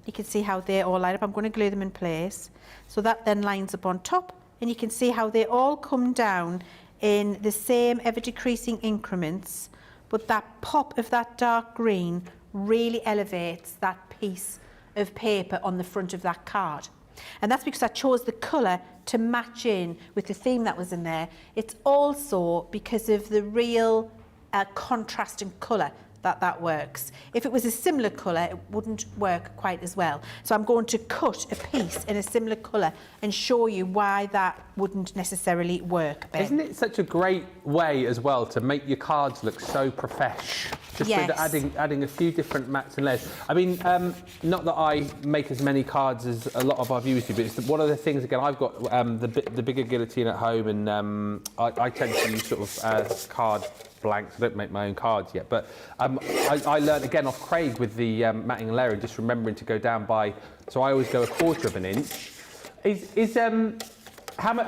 You can see how they all line up. I'm going to glue them in place. So that then lines up on top, and you can see how they all come down in the same ever-decreasing increments, but that pop of that dark green really elevates that piece of paper on the front of that card. And that's because I chose the colour to match in with the theme that was in there. It's also because of the real contrasting colour that works. If it was a similar colour, it wouldn't work quite as well. So I'm going to cut a piece in a similar colour and show you why that wouldn't necessarily work, Ben. Isn't it such a great way as well to make your cards look so profesh? Just Yes. with adding a few different mats and layers. I mean, not that I make as many cards as a lot of our viewers do, but it's one of the things, again, I've got the bigger guillotine at home, and I tend to use sort of card blanks. I don't make my own cards yet, but I learned again off Craig with the matting and layering, just remembering to go down by, so I always go 1/4 inch. How much,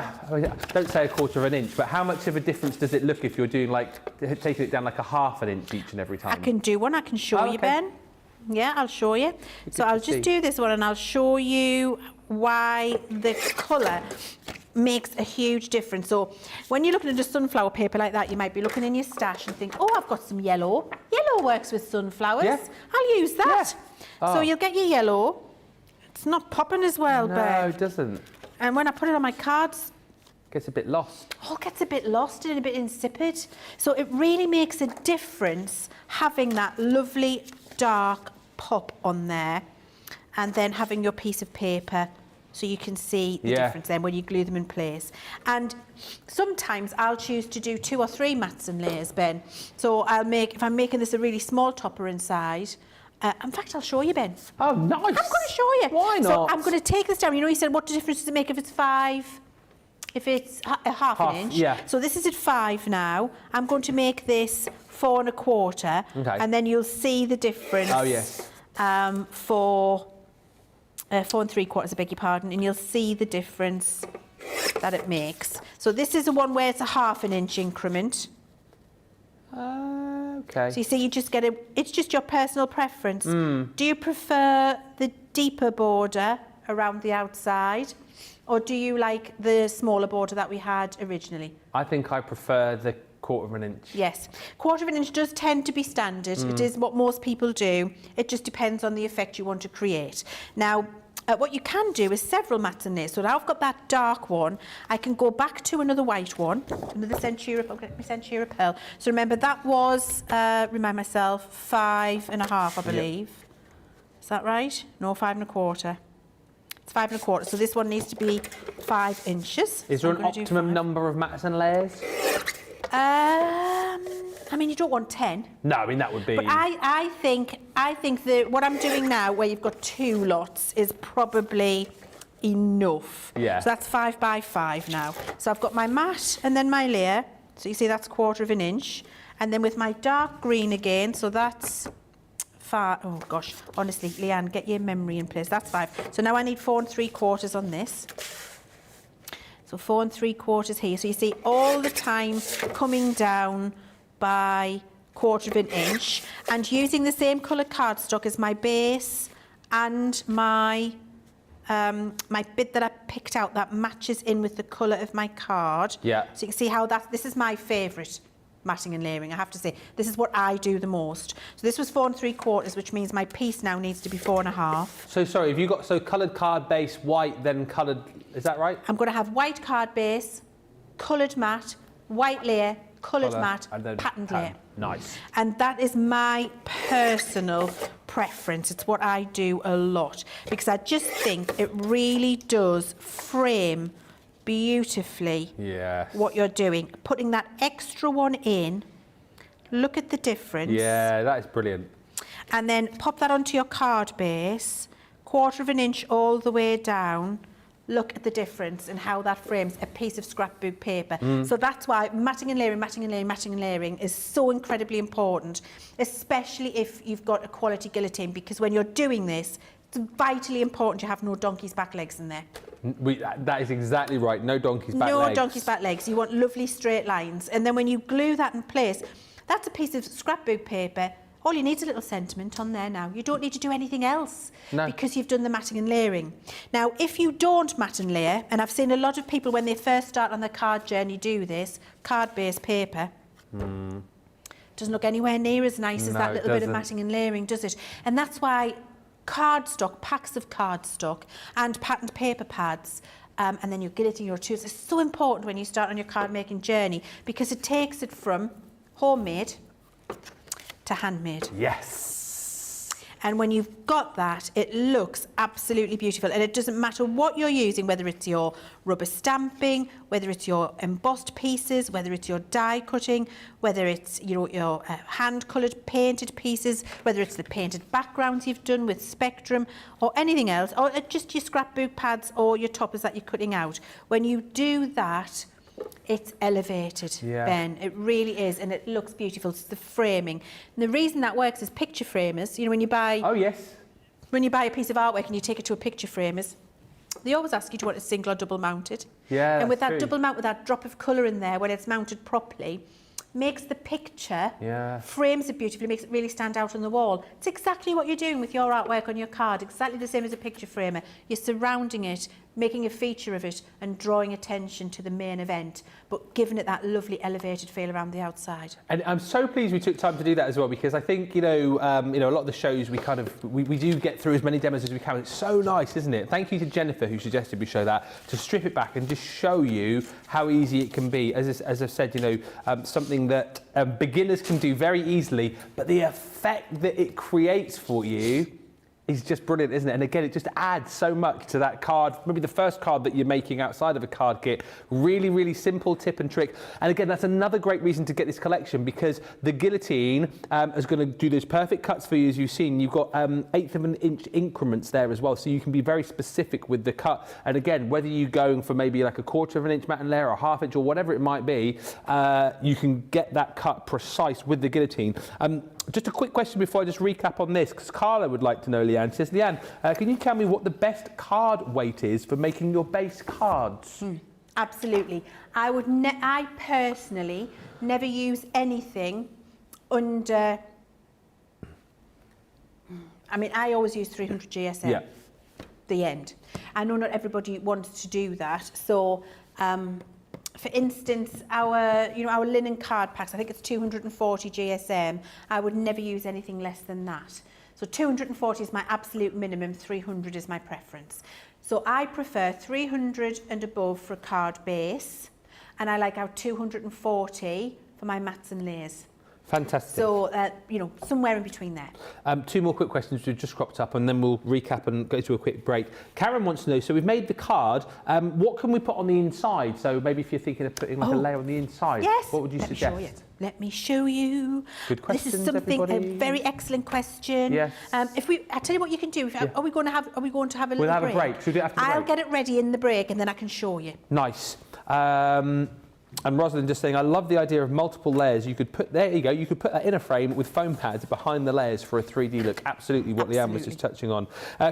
don't say 1/4 inch, but how much of a difference does it look if you're doing like, taking it down like 1/2 inch each and every time? I can do one, I can show you, Ben. Yeah, I'll show you. So I'll just do this one and I'll show you why the colour makes a huge difference. So when you're looking at a sunflower paper like that, you might be looking in your stash and think, oh, I've got some yellow. Yellow works with sunflowers. Yeah. I'll use that. Yeah. So you'll get your yellow. It's not popping as well, No, Ben. it doesn't. And when I put it on my cards, Gets a bit lost. all gets a bit lost and a bit insipid. So it really makes a difference having that lovely dark pop on there and then having your piece of paper so you can see the difference then when you glue them in place. And sometimes I'll choose to do 2 or 3 mats and layers, Ben. So I'll make, if I'm making this a really small topper inside, in fact, I'll show you, Ben. Oh, nice. I'm going to show you. Why not? So I'm going to take this down. You know, you said, what difference does it make if it's 5? If it's a half an inch. Yeah. So this is at 5 now. I'm going to make this 4 1/4. Okay. And then you'll see the difference. Oh, yes. For 4 3/4, I beg your pardon. And you'll see the difference that it makes. So this is the one where it's a half an inch increment. Okay. So you see, you just get it's just your personal preference. Do you prefer the deeper border around the outside? Or do you like the smaller border that we had originally? I think I prefer the 1/4 inch. Yes. 1/4 inch does tend to be standard. It is what most people do. It just depends on the effect you want to create. Now, what you can do is several mats in there. So now I've got that dark one. I can go back to another white one, another Centura, I'll get my Centura Pearl. So remember, that was, remind myself, 5 1/2, I believe. Is that right? No, 5 1/4. It's 5 1/4, so this one needs to be 5 inches. Is there an optimum number of mats and layers? I mean, you don't want 10. No, I mean, that would be... But I think that what I'm doing now, where you've got 2 lots, is probably enough. Yeah. So that's 5 by 5 now. So I've got my mat and then my layer. So you see that's 1/4 inch. And then with my dark green again, so that's 5. Oh gosh, honestly, Leanne, get your memory in place. That's 5. So now I need 4 3/4 on this. So 4 3/4 here. So you see all the time coming down by 1/4 inch, and using the same colour cardstock as my base and my my bit that I picked out that matches in with the colour of my card. Yeah. So you can see how this is my favourite matting and layering, I have to say. This is what I do the most. So this was 4 3/4, which means my piece now needs to be 4 1/2. So sorry, have you got coloured card base, white, then coloured, is that right? I'm going to have white card base, coloured mat, white layer, coloured mat, and then patterned layer. Nice. And that is my personal preference. It's what I do a lot because I just think it really does frame beautifully what you're doing. Putting that extra one in, look at the difference. Yeah, that is brilliant. And then pop that onto your card base, 1/4 inch all the way down. Look at the difference and how that frames a piece of scrapbook paper. So that's why matting and layering is so incredibly important, especially if you've got a quality guillotine, because when you're doing this, it's vitally important you have no donkey's back legs in there. That is exactly right. No donkey's back legs. No donkey's back legs. You want lovely straight lines. And then when you glue that in place, that's a piece of scrapbook paper. All you need is a little sentiment on there now. You don't need to do anything else because you've done the matting and layering. Now, if you don't mat and layer, and I've seen a lot of people when they first start on their card journey do this, card-based paper, doesn't look anywhere near as nice as that little bit of matting and layering, does it? And that's why cardstock, packs of cardstock and patterned paper pads, and then your guillotine, your tools, is so important when you start on your card making journey because it takes it from homemade to handmade. Yes. And when you've got that, it looks absolutely beautiful. And it doesn't matter what you're using, whether it's your rubber stamping, whether it's your embossed pieces, whether it's your die cutting, whether it's your hand-coloured painted pieces, whether it's the painted backgrounds you've done with Spectrum or anything else, or just your scrapbook pads or your toppers that you're cutting out. When you do that, it's elevated, Ben. It really is, and it looks beautiful. It's the framing. And the reason that works is picture framers. You know, when you buy... Oh, yes. When you buy a piece of artwork and you take it to a picture framers, they always ask you, do you want it single or double mounted? Yeah, and with that true. double mount, with that drop of colour in there, when it's mounted properly, makes the picture, frames it beautifully, makes it really stand out on the wall. It's exactly what you're doing with your artwork on your card, exactly the same as a picture framer. You're surrounding it making a feature of it and drawing attention to the main event, but giving it that lovely elevated feel around the outside. And I'm so pleased we took time to do that as well, because I think, you know, a lot of the shows we do get through as many demos as we can. It's so nice, isn't it? Thank you to Jennifer, who suggested we show that, to strip it back and just show you how easy it can be. As I've said, you know, something that beginners can do very easily, but the effect that it creates for you is just brilliant, isn't it? And again, it just adds so much to that card, maybe the first card that you're making outside of a card kit. Really, really simple tip and trick. And again, that's another great reason to get this collection, because the guillotine is going to do those perfect cuts for you, as you've seen. You've got 1/8 of an inch increments there as well, so you can be very specific with the cut. And again, whether you're going for maybe like 1/4 of an inch matte and layer or 1/2 inch or whatever it might be, you can get that cut precise with the guillotine. Just a quick question before I just recap on this, because Carla would like to know, Leanne. She says, Leanne, can you tell me what the best card weight is for making your base cards? Absolutely. I personally never use anything under... I mean, I always use 300 GSM. Yeah. The end. I know not everybody wants to do that, so... for instance, our linen card packs, I think it's 240 GSM. I would never use anything less than that. So 240 is my absolute minimum, 300 is my preference. So I prefer 300 and above for a card base, and I like our 240 for my mats and layers. Fantastic. So, somewhere in between there. 2 more quick questions we've just cropped up, and then we'll recap and go to a quick break. Karen wants to know, so we've made the card, what can we put on the inside? So maybe if you're thinking of putting like a layer on the inside, yes, what would you suggest? Let me show you. Good questions, this is something, everybody. a very excellent question. Yes. I tell you what you can do. Are we going to have a little break? We'll have a break. Should we do it after the break? I'll get it ready in the break, and then I can show you. Nice. And Rosalind just saying, I love the idea of multiple layers. You could put, there you go, you could put that in a frame with foam pads behind the layers for a 3D look. Absolutely what Leanne was just touching on.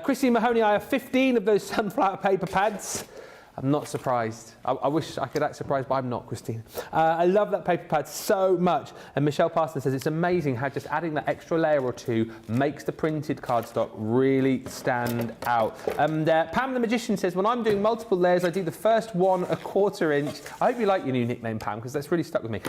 Christine Mahoney, I have 15 of those sunflower paper pads. I'm not surprised. I wish I could act surprised, but I'm not, Christine. I love that paper pad so much. And Michelle Parson says it's amazing how just adding that extra layer or two makes the printed cardstock really stand out. And Pam the Magician says, when I'm doing multiple layers, I do the first one 1/4 inch. I hope you like your new nickname, Pam, because that's really stuck with me.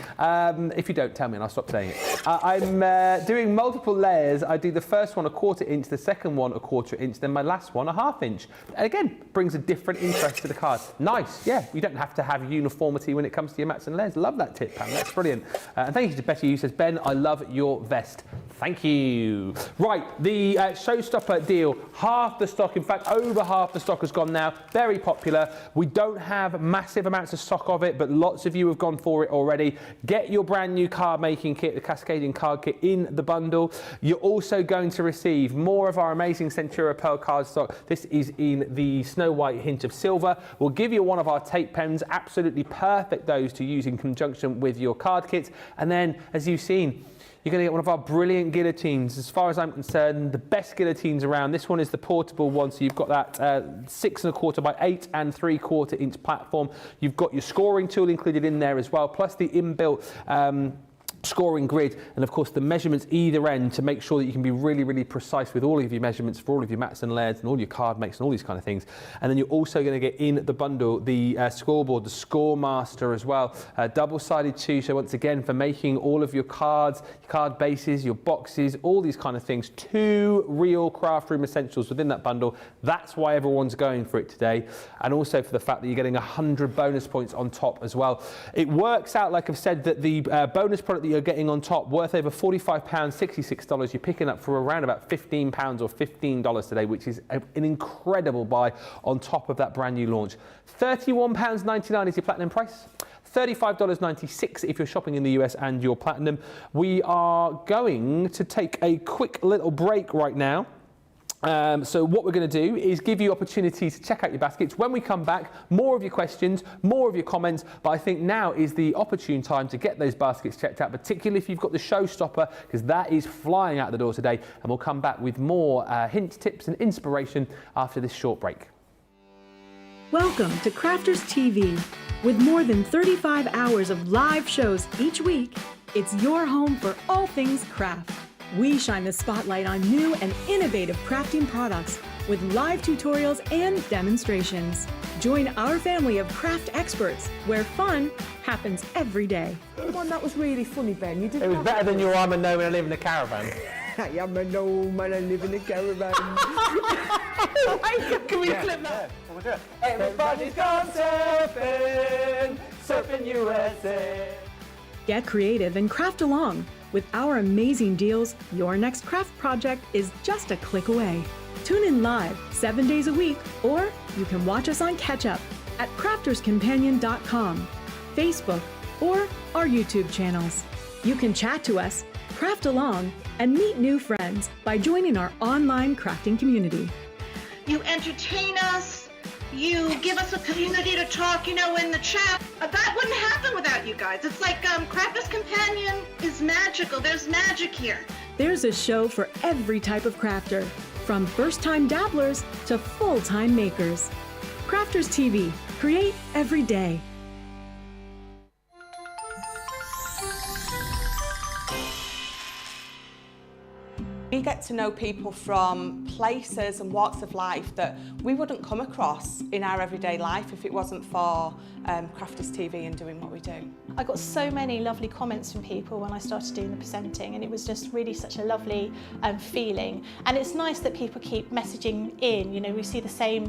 If you don't, tell me and I'll stop saying it. I'm doing multiple layers. I do the first one 1/4 inch, the second one 1/4 inch, then my last one 1/2 inch. And again, brings a different interest to the card. Nice, yeah, you don't have to have uniformity when it comes to your mats and layers. Love that tip, Pam, that's brilliant. And thank you to Betty, who says, Ben, I love your vest. Thank you. Right, the Showstopper deal, half the stock, in fact, over half the stock has gone now. Very popular. We don't have massive amounts of stock of it, but lots of you have gone for it already. Get your brand new card making kit, the Cascading card kit, in the bundle. You're also going to receive more of our amazing Centura Pearl cardstock. This is in the Snow White hint of silver. We'll give you one of our tape pens, absolutely perfect those to use in conjunction with your card kits. And then, as you've seen, you're going to get one of our brilliant guillotines. As far as I'm concerned, the best guillotines around. This one is the portable one, so you've got that 6 1/4 by 8 3/4 inch platform. You've got your scoring tool included in there as well, plus the inbuilt scoring grid, and of course the measurements either end to make sure that you can be really, really precise with all of your measurements for all of your mats and layers and all your card makes and all these kind of things. And then you're also going to get in the bundle the scoreboard, the Score Master as well, double-sided too. So once again, for making all of your cards, your card bases, your boxes, all these kind of things, 2 real craft room essentials within that bundle. That's why everyone's going for it today, and also for the fact that you're getting 100 bonus points on top as well. It works out, like I've said, that the bonus product that you're getting on top, worth over £45, $66, you're picking up for around about £15 or $15 today, which is an incredible buy on top of that brand new launch. £31.99 is your platinum price. $35.96 if you're shopping in the US and you're platinum. We are going to take a quick little break right now. So what we're going to do is give you opportunity to check out your baskets. When we come back, more of your questions, more of your comments, but I think now is the opportune time to get those baskets checked out, particularly if you've got the Showstopper, because that is flying out the door today, and we'll come back with more hints, tips and inspiration after this short break. Welcome to Crafters TV. With more than 35 hours of live shows each week, it's your home for all things craft. We shine the spotlight on new and innovative crafting products with live tutorials and demonstrations. Join our family of craft experts where fun happens every day. One that was really funny, Ben. You didn't. It was better than your I'm a gnome and I live in a caravan. I am a gnome and I live in a caravan. Can we clip that? Everybody's gone surfing, surfing USA. Get creative and craft along. With our amazing deals, your next craft project is just a click away. Tune in live 7 days a week, or you can watch us on Catch Up at crafterscompanion.com, Facebook, or our YouTube channels. You can chat to us, craft along, and meet new friends by joining our online crafting community. You entertain us, you give us a community to talk, in the chat. That wouldn't happen without you guys. It's like Crafters Companion is magical. There's magic here. There's a show for every type of crafter, from first-time dabblers to full-time makers. Crafters TV, create every day. We get to know people from places and walks of life that we wouldn't come across in our everyday life if it wasn't for Crafters TV and doing what we do. I got so many lovely comments from people when I started doing the presenting, and it was just really such a lovely feeling. And it's nice that people keep messaging in. We see the same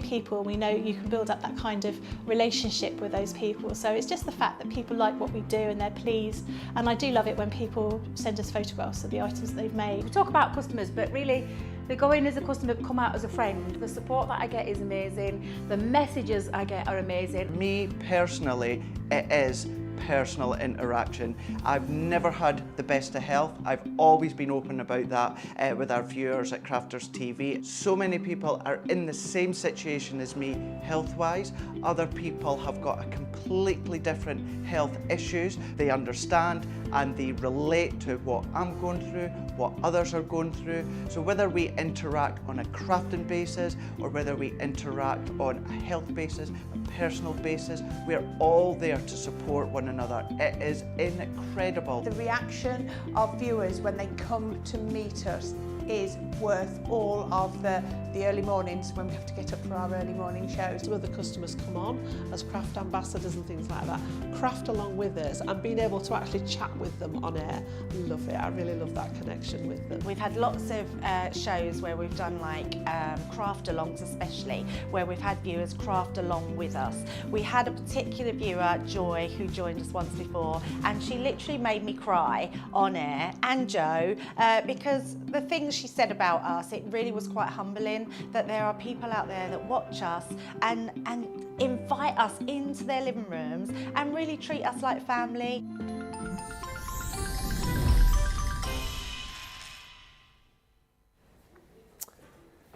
people. We know you can build up that kind of relationship with those people. So it's just the fact that people like what we do and they're pleased. And I do love it when people send us photographs of the items that they've made. We talk about customers, but really they go in as a customer, come out as a friend. The support that I get is amazing. The messages I get are amazing. Me personally, it is personal interaction. I've never had the best of health. I've always been open about that with our viewers at Crafters TV. So many people are in the same situation as me health-wise. Other people have got a completely different health issues. They understand and they relate to what I'm going through, what others are going through. So whether we interact on a crafting basis or whether we interact on a health basis, a personal basis, we're all there to support one another. It is incredible. The reaction of viewers when they come to meet us is worth all of the early mornings when we have to get up for our early morning shows. Other customers come on as craft ambassadors and things like that, craft along with us, and being able to actually chat with them on air. I love it. I really love that connection with them. We've had lots of shows where we've done like craft alongs, especially where we've had viewers craft along with us. We had a particular viewer, Joy, who joined us once before, and she literally made me cry on air, and Joe, because the things she said about us, it really was quite humbling that there are people out there that watch us and invite us into their living rooms and really treat us like family.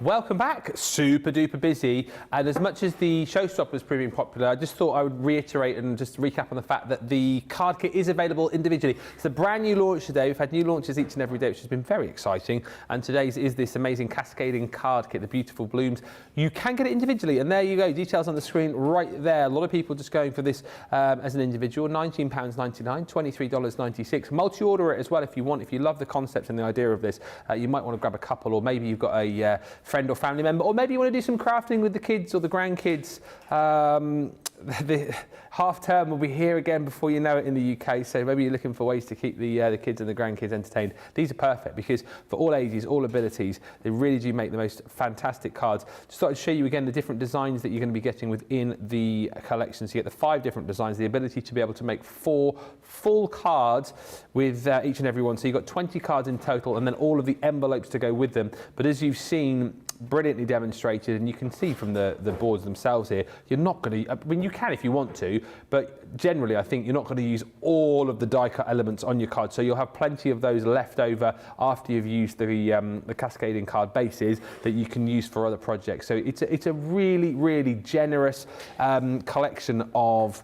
Welcome back. Super duper busy, and as much as the Showstopper is proving popular, I just thought I would reiterate and just recap on the fact that the card kit is available individually. It's a brand new launch today. We've had new launches each and every day, which has been very exciting, and today's is this amazing Cascading card kit, the beautiful blooms. You can get it individually, and there you go, details on the screen right there. A lot of people just going for this as an individual, £19.99, $23.96. Multi-order it as well if you want. If you love the concept and the idea of this, you might want to grab a couple, or maybe you've got a friend or family member, or maybe you want to do some crafting with the kids or the grandkids. The half term will be here again before you know it in the UK, so maybe you're looking for ways to keep the kids and the grandkids entertained. These are perfect because for all ages, all abilities, they really do make the most fantastic cards. Just thought I'd show you again the different designs that you're going to be getting within the collection. So you get the 5 different designs, the ability to be able to make 4 full cards with each and every one. So you've got 20 cards in total, and then all of the envelopes to go with them. But as you've seen, brilliantly demonstrated, and you can see from the boards themselves here, you're not going to, I mean, you can if you want to, but generally I think you're not going to use all of the die cut elements on your card, so you'll have plenty of those left over after you've used the Cascading card bases that you can use for other projects. So it's a really, really generous collection of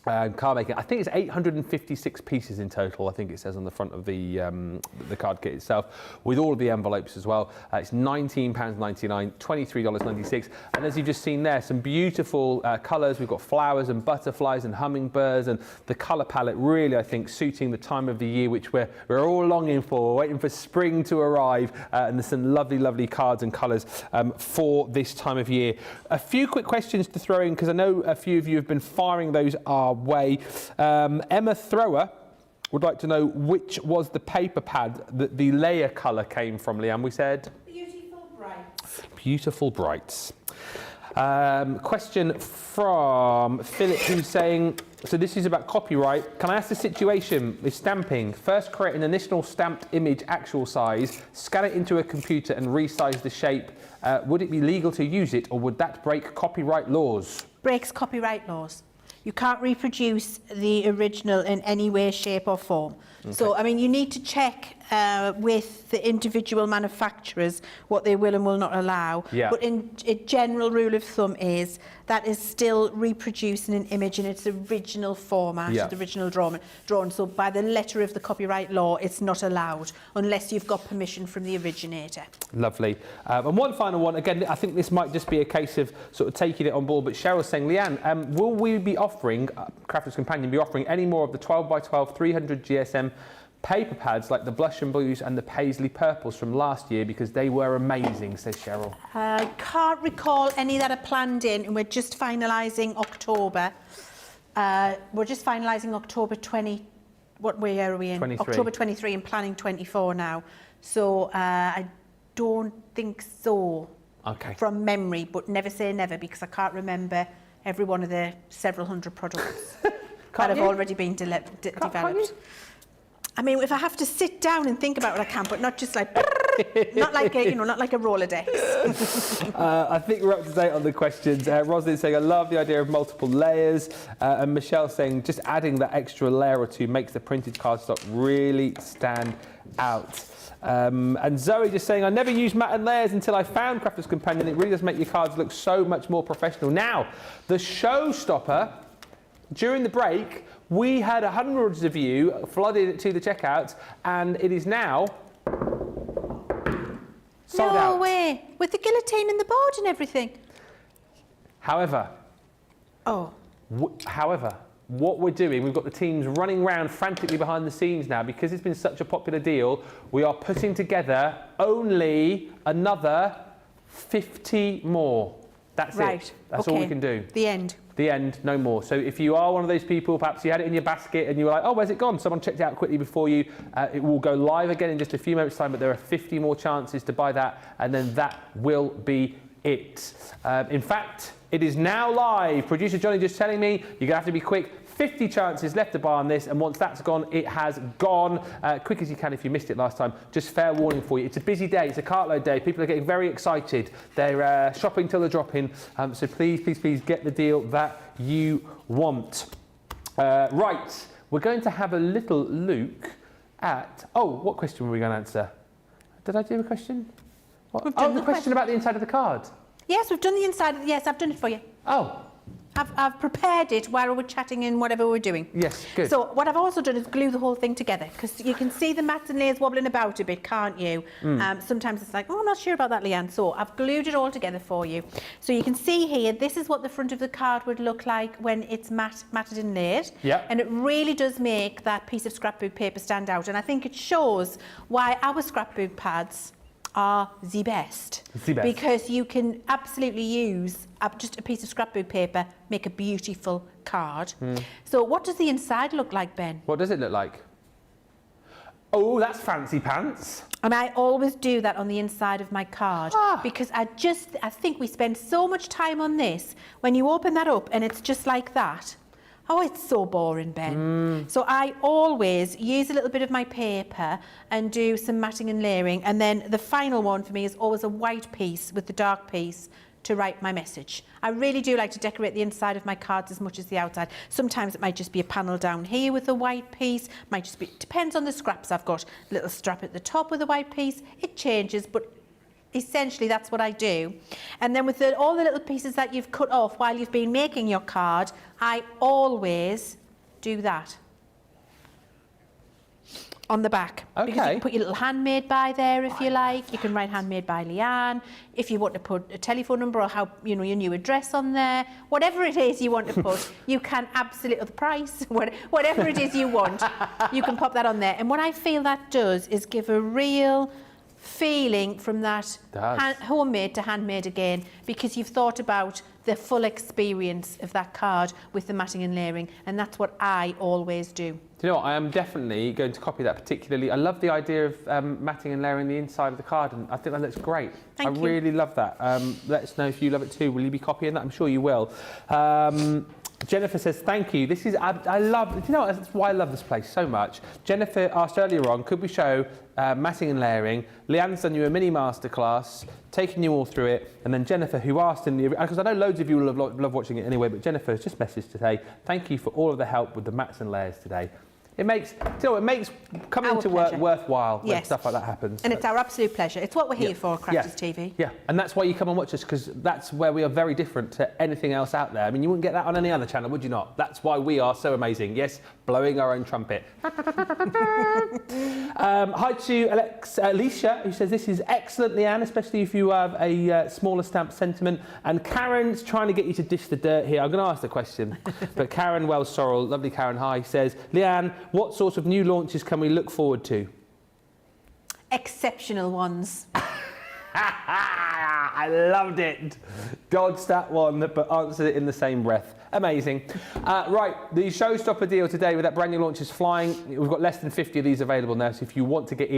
card making. I think it's 856 pieces in total. I think it says on the front of the card kit itself, with all of the envelopes as well. It's £19.99, $23.96. And as you've just seen there, some beautiful colours. We've got flowers and butterflies and hummingbirds, and the colour palette really, I think, suiting the time of the year which we're all longing for, waiting for spring to arrive. And there's some lovely, lovely cards and colours for this time of year. A few quick questions to throw in, because I know a few of you have been firing those our way. Emma Thrower would like to know which was the paper pad that the layer colour came from, Leanne. We said? Beautiful Brights. Beautiful Brights. Question from Philip, who's saying, so this is about copyright. Can I ask the situation with stamping? First create an initial stamped image actual size, scan it into a computer and resize the shape. Would it be legal to use it, or would that break copyright laws? Breaks copyright laws. You can't reproduce the original in any way, shape or form. Okay. So, I mean, you need to check with the individual manufacturers what they will and will not allow. Yeah. But a general rule of thumb is that is still reproducing an image in its original format, yeah. the original drawn. So by the letter of the copyright law, it's not allowed unless you've got permission from the originator. Lovely. And one final one, again, I think this might just be a case of sort of taking it on board, but Cheryl's saying, Leanne, will we be offering, Crafter's Companion be offering any more of the 12x12 300 GSM paper pads like the blush and blues and the paisley purples from last year, because they were amazing, says Cheryl. I can't recall any that are planned in, and we're just finalising October. We're just finalising October 20. What year are we in? 23. October 23 and planning 24 now. So I don't think so. Okay. From memory, but never say never, because I can't remember every one of the several hundred products that have already been developed. Can't you? I mean, if I have to sit down and think about it, I can, but not just like, not like a, not like a Rolodex. I think we're up to date on the questions. Rosalind saying, I love the idea of multiple layers. And Michelle saying, just adding that extra layer or two makes the printed cardstock really stand out. And Zoe just saying, I never used matte and layers until I found Crafter's Companion. It really does make your cards look so much more professional. Now, the Showstopper, during the break, we had hundreds of you flooded to the checkouts, and it is now sold out. No way! With the guillotine and the board and everything. However, what we're doing, we've got the teams running around frantically behind the scenes now, because it's been such a popular deal. We are putting together only another 50 more. That's it. That's all we can do. The end. The end, no more. So if you are one of those people, perhaps you had it in your basket and you were like, oh, where's it gone? Someone checked it out quickly before you. It will go live again in just a few moments' time, but there are 50 more chances to buy that, and then that will be it. In fact, it is now live. Producer Johnny just telling me you're going to have to be quick. 50 chances left to buy on this, and once that's gone, it has gone. Quick as you can if you missed it last time. Just fair warning for you. It's a busy day. It's a cartload day. People are getting very excited. They're shopping till they're dropping. So please, please, please get the deal that you want. Right, we're going to have a little look at... Oh, what question were we going to answer? Did I do a question? Oh, the question about the inside of the card. Yes, we've done the inside. Yes, I've done it for you. Oh. I've prepared it while we're chatting in whatever we're doing. Yes, good. So what I've also done is glue the whole thing together, because you can see the mats and layers wobbling about a bit, can't you? Sometimes it's like, oh, I'm not sure about that, Leanne. So I've glued it all together for you. So you can see here, this is what the front of the card would look like when it's matted and laid. Yeah. And it really does make that piece of scrapbook paper stand out. And I think it shows why our scrapbook pads are the best. The best. Because you can absolutely use just a piece of scrapbook paper, make a beautiful card. So what does the inside look like, Ben? What does it look like? Oh, that's fancy pants. And I always do that on the inside of my card, because I think we spend so much time on this. When you open that up and it's just like that, oh, it's so boring, Ben. So I always use a little bit of my paper and do some matting and layering. And then the final one for me is always a white piece with the dark piece to write my message. I really do like to decorate the inside of my cards as much as the outside. Sometimes it might just be a panel down here with a white piece. Might just be, depends on the scraps I've got. A little strap at the top with a white piece. It changes, but essentially that's what I do. And then with all the little pieces that you've cut off while you've been making your card, I always do that on the back. Okay. Because you can put your little handmade by there if you like. You can write handmade by Leanne. If you want to put a telephone number or how your new address on there, whatever it is you want to put, you can absolutely, or the price, whatever it is you want, you can pop that on there. And what I feel that does is give a real feeling from that homemade to handmade again, because you've thought about the full experience of that card with the matting and layering, and that's what I always do. Do you know what? I am definitely going to copy that particularly. I love the idea of matting and layering the inside of the card, and I think that looks great. Thank you. Really love that. Let us know if you love it too. Will you be copying that? I'm sure you will. Jennifer says, thank you. This is, I love, do you know what? That's why I love this place so much. Jennifer asked earlier on, could we show matting and layering? Leanne's done you a mini masterclass, taking you all through it. And then Jennifer, who asked in the, because I know loads of you will love watching it anyway, but Jennifer has just messaged to say, thank you for all of the help with the mats and layers today. It makes, do you know, it makes coming to work worthwhile when stuff like that happens. And it's our absolute pleasure. It's what we're here for, Crafters TV. Yeah, and that's why you come and watch us, because that's where we are very different to anything else out there. I mean, you wouldn't get that on any other channel, would you not? That's why we are so amazing. Yes, blowing our own trumpet. Hi to Alicia, who says, this is excellent, Leanne, especially if you have a smaller stamp sentiment. And Karen's trying to get you to dish the dirt here. I'm going to ask the question. But Karen Wells-Sorrell, lovely Karen, hi, says, Leanne, what sort of new launches can we look forward to? Exceptional ones. I loved it. Dodged that one, but answered it in the same breath. Amazing. Right, the Showstopper deal today with that brand new launch is flying. We've got less than 50 of these available now, so if you want to get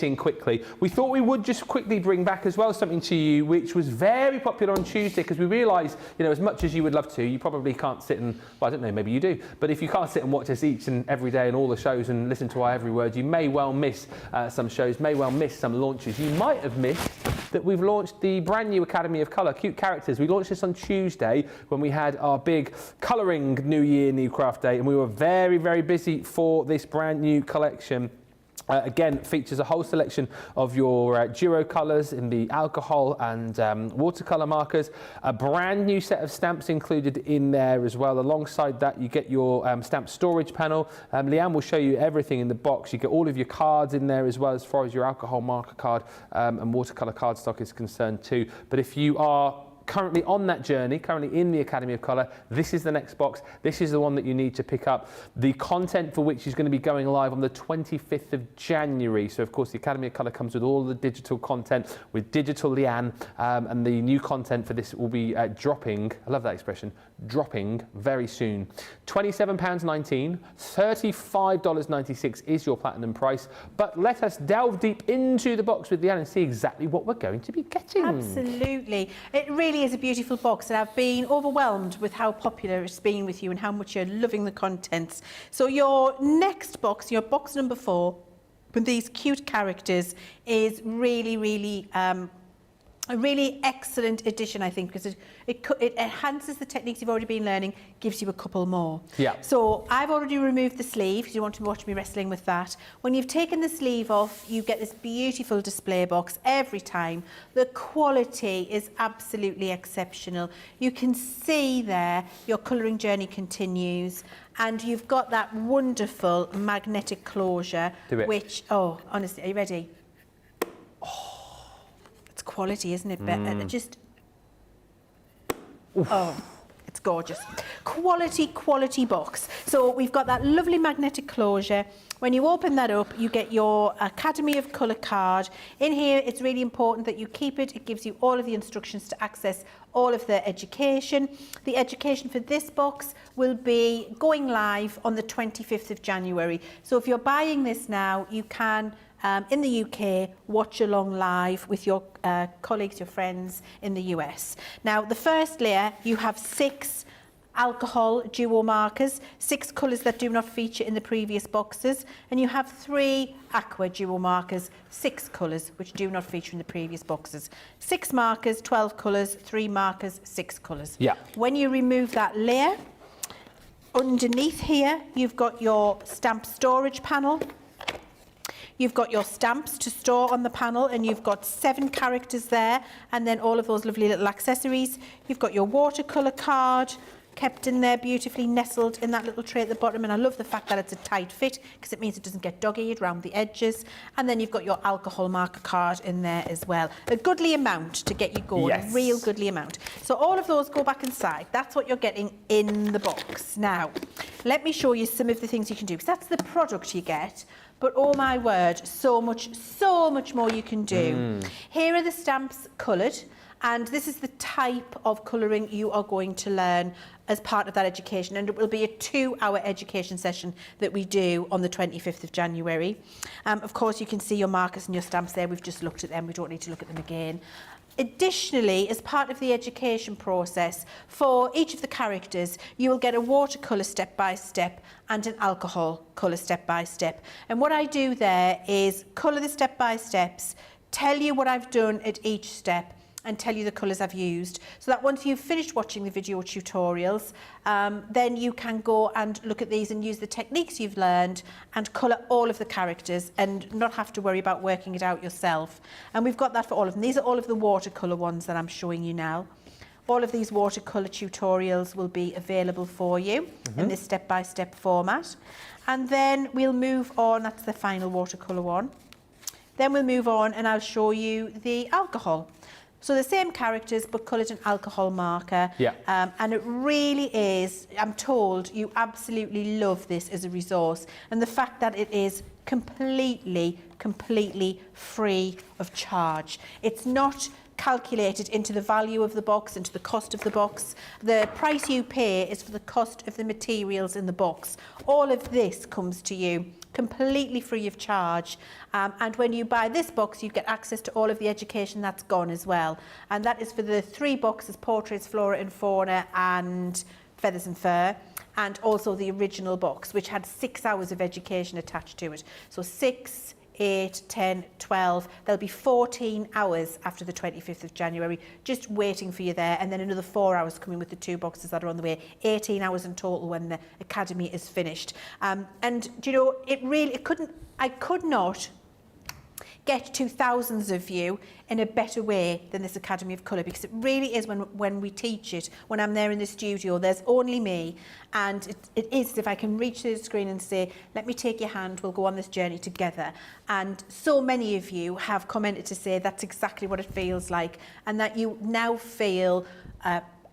in quickly. We thought we would just quickly bring back as well something to you which was very popular on Tuesday, because we realised, you know, as much as you would love to, you probably can't sit and, well, I don't know, maybe you do, but if you can't sit and watch us each and every day and all the shows and listen to our every word, you may well miss some shows, may well miss some launches. You might have missed that we've launched the brand new Academy of Colour, Cute Characters. We launched this on Tuesday when we had our big colouring New Year, New Craft Day, and we were very, very busy for this brand new collection. Again, features a whole selection of your duo colours in the alcohol and watercolour markers. A brand new set of stamps included in there as well. Alongside that, you get your stamp storage panel. Leanne will show you everything in the box. You get all of your cards in there as well, as far as your alcohol marker card and watercolour cardstock is concerned too. But if you are currently on that journey, currently in the Academy of Colour, this is the next box. This is the one that you need to pick up. The content for which is going to be going live on the 25th of January. So, of course, the Academy of Colour comes with all the digital content with Digital Leanne, and the new content for this will be dropping, I love that expression, dropping very soon. £27.19, $35.96 is your platinum price. But let us delve deep into the box with Leanne and see exactly what we're going to be getting. Absolutely. It really is a beautiful box, and I've been overwhelmed with how popular it's been with you and how much you're loving the contents. So your next box, your box number 4, with these cute characters, is really, really a really excellent addition, I think, because it enhances the techniques you've already been learning, gives you a couple more. Yeah. So I've already removed the sleeve, because you want to watch me wrestling with that. When you've taken the sleeve off, you get this beautiful display box every time. The quality is absolutely exceptional. You can see there your colouring journey continues, and you've got that wonderful magnetic closure, which, oh, honestly, are you ready? Quality, isn't it? Oh, it's gorgeous. Quality box. So we've got that lovely magnetic closure. When you open that up, you get your Academy of Colour card. In here, it's really important that you keep it. It gives you all of the instructions to access all of the education. The education for this box will be going live on the 25th of January. So if you're buying this now, you can in the UK, watch along live with your colleagues, your friends in the US. Now, the first layer, you have 6 alcohol duo markers, 6 colours that do not feature in the previous boxes, and you have 3 aqua duo markers, 6 colours which do not feature in the previous boxes. 6 markers, 12 colours, 3 markers, 6 colours. Yeah. When you remove that layer, underneath here, you've got your stamp storage panel. You've got your stamps to store on the panel, and you've got 7 characters there, and then all of those lovely little accessories. You've got your watercolour card kept in there, beautifully nestled in that little tray at the bottom, and I love the fact that it's a tight fit because it means it doesn't get dog-eared around the edges. And then you've got your alcohol marker card in there as well. A goodly amount to get you going, Yes. a real goodly amount. So all of those go back inside. That's what you're getting in the box. Now, let me show you some of the things you can do, because that's the product you get. But oh my word, so much more you can do. Here are the stamps coloured, and this is the type of colouring you are going to learn as part of that education, and it will be a 2-hour education session that we do on the 25th of January. Of course, you can see your markers and your stamps there. We've just looked at them. We don't need to look at them again. Additionally, as part of the education process, for each of the characters, you will get a watercolour step-by-step and an alcohol colour step-by-step. And what I do there is colour the step-by-steps, tell you what I've done at each step, and tell you the colours I've used, so that once you've finished watching the video tutorials, then you can go and look at these and use the techniques you've learned and colour all of the characters and not have to worry about working it out yourself. And we've got that for all of them. These are all of the watercolour ones that I'm showing you now. All of these watercolour tutorials will be available for you in this step-by-step format. And then we'll move on, that's the final watercolour one. Then we'll move on and I'll show you the alcohol. So the same characters, but coloured in alcohol marker. Yeah. And it really is, I'm told, you absolutely love this as a resource. And the fact that it is completely free of charge. It's not calculated into the value of the box, into the cost of the box. The price you pay is for the cost of the materials in the box. All of this comes to you completely free of charge, and when you buy this box you get access to all of the education that's gone as well, and that is for the 3 boxes: portraits, flora and fauna, and feathers and fur, and also the original box, which had 6 hours of education attached to it. So 6, 8, 10, 12, there'll be 14 hours after the 25th of January just waiting for you there, and then another 4 hours coming with the 2 boxes that are on the way. 18 hours in total when the academy is finished. And do you know, I could not get to thousands of you in a better way than this Academy of Colour, because it really is, when we teach it, when I'm there in the studio, there's only me, and it is as if I can reach through the screen and say, let me take your hand, we'll go on this journey together. And so many of you have commented to say that's exactly what it feels like, and that you now feel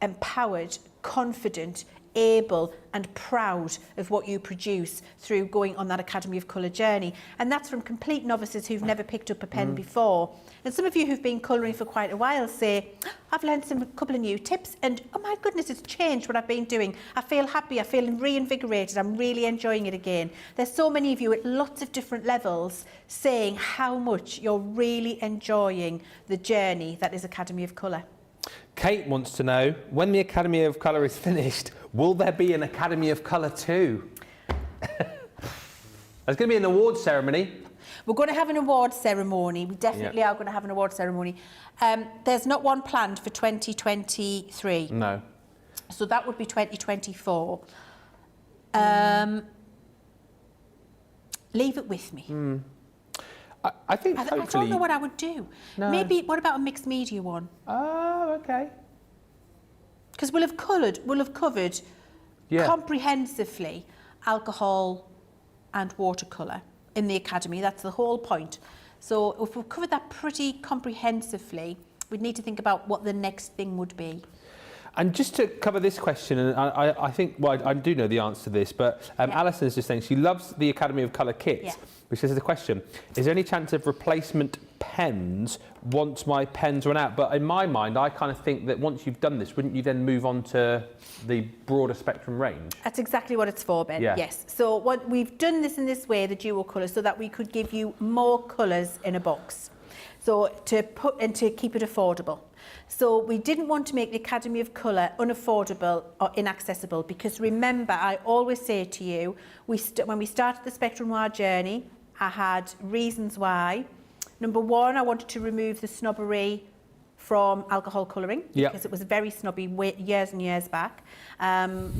empowered, confident, able and proud of what you produce through going on that Academy of Colour journey. And that's from complete novices who've never picked up a pen before. And some of you who've been colouring for quite a while say, I've learned a couple of new tips, and oh my goodness, it's changed what I've been doing. I feel happy, I feel reinvigorated, I'm really enjoying it again. There's so many of you at lots of different levels saying how much you're really enjoying the journey that is Academy of Colour. Kate wants to know, when the Academy of Colour is finished, will there be an Academy of Colour 2? There's going to be an awards ceremony. We're going to have an awards ceremony. We definitely are going to have an awards ceremony. There's not one planned for 2023. No. So that would be 2024. Leave it with me. I think I don't know what I would do. No. Maybe, what about a mixed media one? Oh, okay. Because we'll have covered comprehensively alcohol and watercolour in the Academy. That's the whole point. So if we've covered that pretty comprehensively, we'd need to think about what the next thing would be. And just to cover this question, and I think, well, I do know the answer to this, but Alison is just saying she loves the Academy of Colour kit, which is the question, is there any chance of replacement pens once my pens run out? But in my mind, I kind of think that once you've done this, wouldn't you then move on to the broader spectrum range? That's exactly what it's for, Ben. Yes. So what we've done this in this way, the dual colour, so that we could give you more colours in a box. So to keep it affordable. So we didn't want to make the Academy of Colour unaffordable or inaccessible, because remember, I always say to you, when we started the Spectrum Noir journey, I had reasons why. Number one, I wanted to remove the snobbery from alcohol colouring, Yep. because it was very snobby years and years back,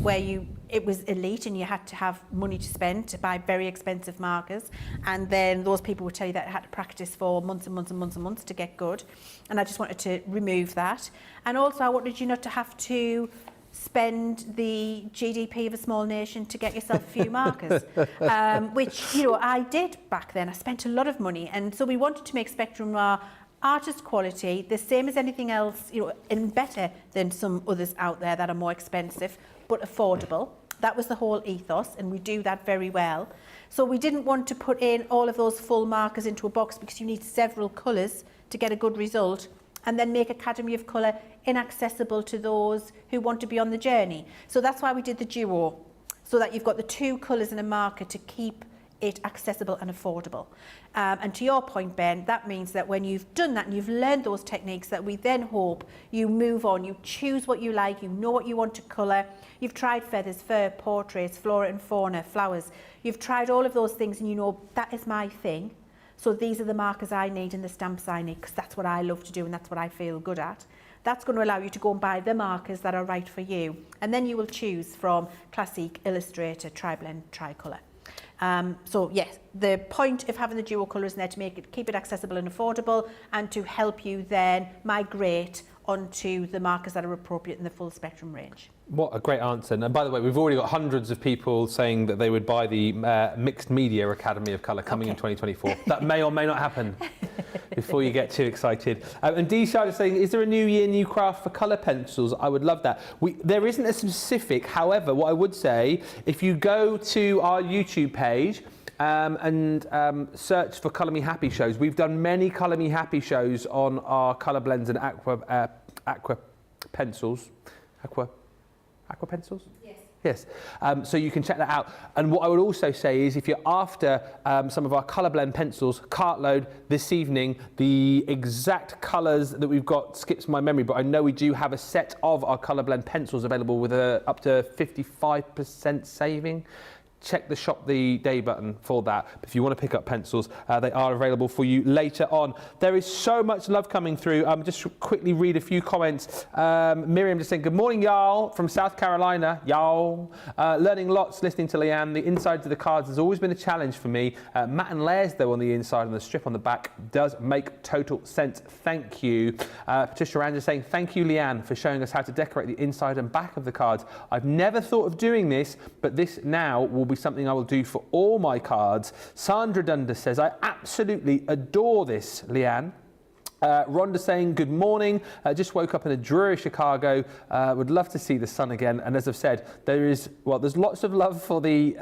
where it was elite and you had to have money to spend to buy very expensive markers, and then those people would tell you that you had to practice for months and months and months and months to get good, and I just wanted to remove that. And also I wanted you not to have to spend the GDP of a small nation to get yourself a few markers, which, you know, I did back then. I spent a lot of money, and so we wanted to make Spectrum Noir artist quality, the same as anything else, you know, and better than some others out there that are more expensive, but affordable. That was the whole ethos, and we do that very well. So we didn't want to put in all of those full markers into a box, because you need several colours to get a good result, and then make Academy of Colour inaccessible to those who want to be on the journey. So that's why we did the duo, so that you've got the two colours in a marker to keep it accessible and affordable. And to your point, Ben, that means that when you've done that and you've learned those techniques, that we then hope you move on, you choose what you like, you know what you want to colour. You've tried feathers, fur, portraits, flora and fauna, flowers. You've tried all of those things and you know, that is my thing. So these are the markers I need and the stamps I need, because that's what I love to do and that's what I feel good at. That's going to allow you to go and buy the markers that are right for you. And then you will choose from Classic, Illustrator, Tri-Blend, Tricolour. So yes, the point of having the dual colours in there to keep it accessible and affordable, and to help you then migrate onto the markers that are appropriate in the full spectrum range. What a great answer. And by the way, we've already got hundreds of people saying that they would buy the Mixed Media Academy of Colour coming in 2024. That may or may not happen before you get too excited. And D-Shard is saying, is there a new year, new craft for colour pencils? I would love that. There isn't a specific, however, what I would say, if you go to our YouTube page, and search for Colour Me Happy shows. We've done many Colour Me Happy shows on our colour blends and aqua pencils. Aqua pencils? Yes. Yes. So you can check that out. And what I would also say is, if you're after some of our colour blend pencils, cartload this evening. The exact colours that we've got skips my memory, but I know we do have a set of our colour blend pencils available with up to 55% saving. Check the shop the day button for that. If you want to pick up pencils, they are available for you later on. There is so much love coming through. Just quickly read a few comments. Miriam just saying, good morning, y'all, from South Carolina. Y'all. Learning lots, listening to Leanne. The insides of the cards has always been a challenge for me. Matte and layers, though, on the inside and the strip on the back does make total sense. Thank you. Patricia Rand is saying, thank you, Leanne, for showing us how to decorate the inside and back of the cards. I've never thought of doing this, but this now will be something I will do for all my cards. Sandra Dundas says, I absolutely adore this, Leanne. Rhonda saying, good morning, just woke up in a dreary Chicago, would love to see the sun again. And as I've said, there's lots of love for the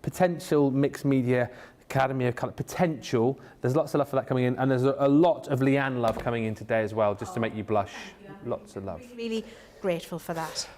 potential Mixed Media Academy of Colour potential. There's lots of love for that coming in, and there's a lot of Leanne love coming in today as well, just to make you blush. Lots of love. Really grateful for that.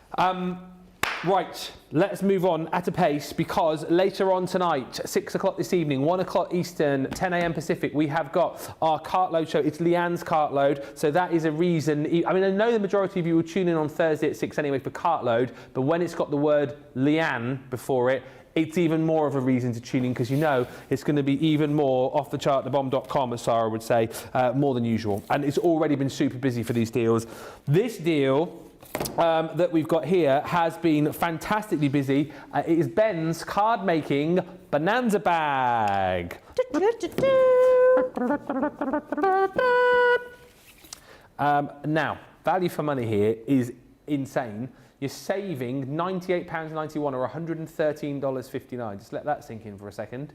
Right, let's move on at a pace, because later on tonight, 6 o'clock this evening, 1 o'clock Eastern, 10 a.m. Pacific, we have got our Cartload show. It's Leanne's Cartload, so that is a reason. I mean, I know the majority of you will tune in on Thursday at 6 anyway for Cartload, but when it's got the word Leanne before it, it's even more of a reason to tune in, because you know it's going to be even more off the chart, thebomb.com, as Sarah would say, more than usual. And it's already been super busy for these deals. This deal that we've got here has been fantastically busy. It is Ben's card making Bonanza bag. Now, value for money here is insane. You're saving £98.91 or $113.59. Just let that sink in for a second.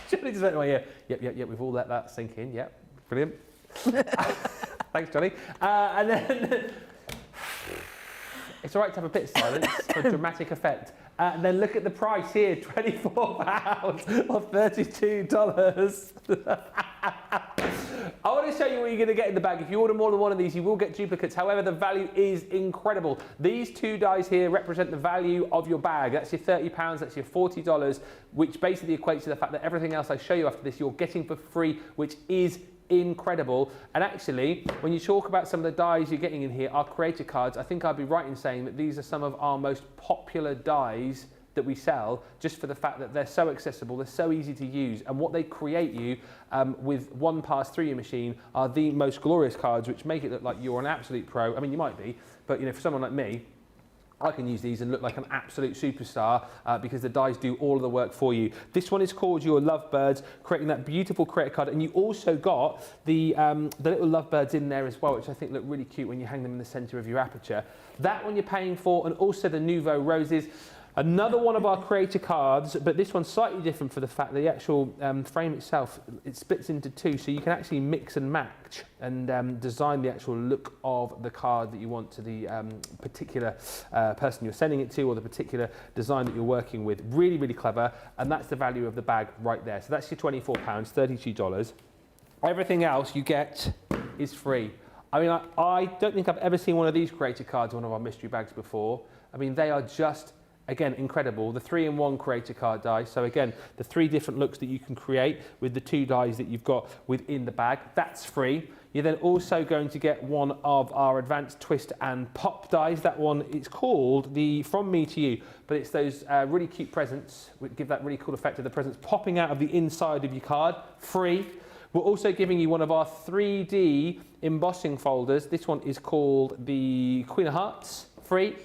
Johnny just went, oh yeah, yep, we've all let that sink in, yep, brilliant. Thanks, Johnny. And then, it's all right to have a bit of silence for dramatic effect. And then look at the price here, £24 or $32. I want to show you what you're going to get in the bag. If you order more than one of these, you will get duplicates. However, the value is incredible. These two dies here represent the value of your bag. That's your £30, that's your $40, which basically equates to the fact that everything else I show you after this, you're getting for free, which is incredible. And actually, when you talk about some of the dies you're getting in here, our creator cards, I think I'd be right in saying that these are some of our most popular dies that we sell just for the fact that they're so accessible, they're so easy to use, and what they create you with one pass through your machine are the most glorious cards, which make it look like you're an absolute pro. I mean, you might be, but you know, for someone like me, I can use these and look like an absolute superstar because the dies do all of the work for you. This one is called your Lovebirds, creating that beautiful creator card, and you also got the little Lovebirds in there as well, which I think look really cute when you hang them in the centre of your aperture. That one you're paying for, and also the Nouveau Roses. Another one of our creator cards, but this one's slightly different for the fact that the actual frame itself, it splits into two, so you can actually mix and match and design the actual look of the card that you want to the particular person you're sending it to, or the particular design that you're working with. Really, really clever, and that's the value of the bag right there. So that's your £24, $32. Everything else you get is free. I mean, I don't think I've ever seen one of these creator cards, one of our mystery bags before. I mean, they are just, again, incredible. The 3-in-1 creator card die. So again, the 3 different looks that you can create with the 2 dies that you've got within the bag. That's free. You're then also going to get one of our advanced twist and pop dies. That one is called the From Me to You, but it's those really cute presents which give that really cool effect of the presents popping out of the inside of your card. Free. We're also giving you one of our 3D embossing folders. This one is called the Queen of Hearts. Free.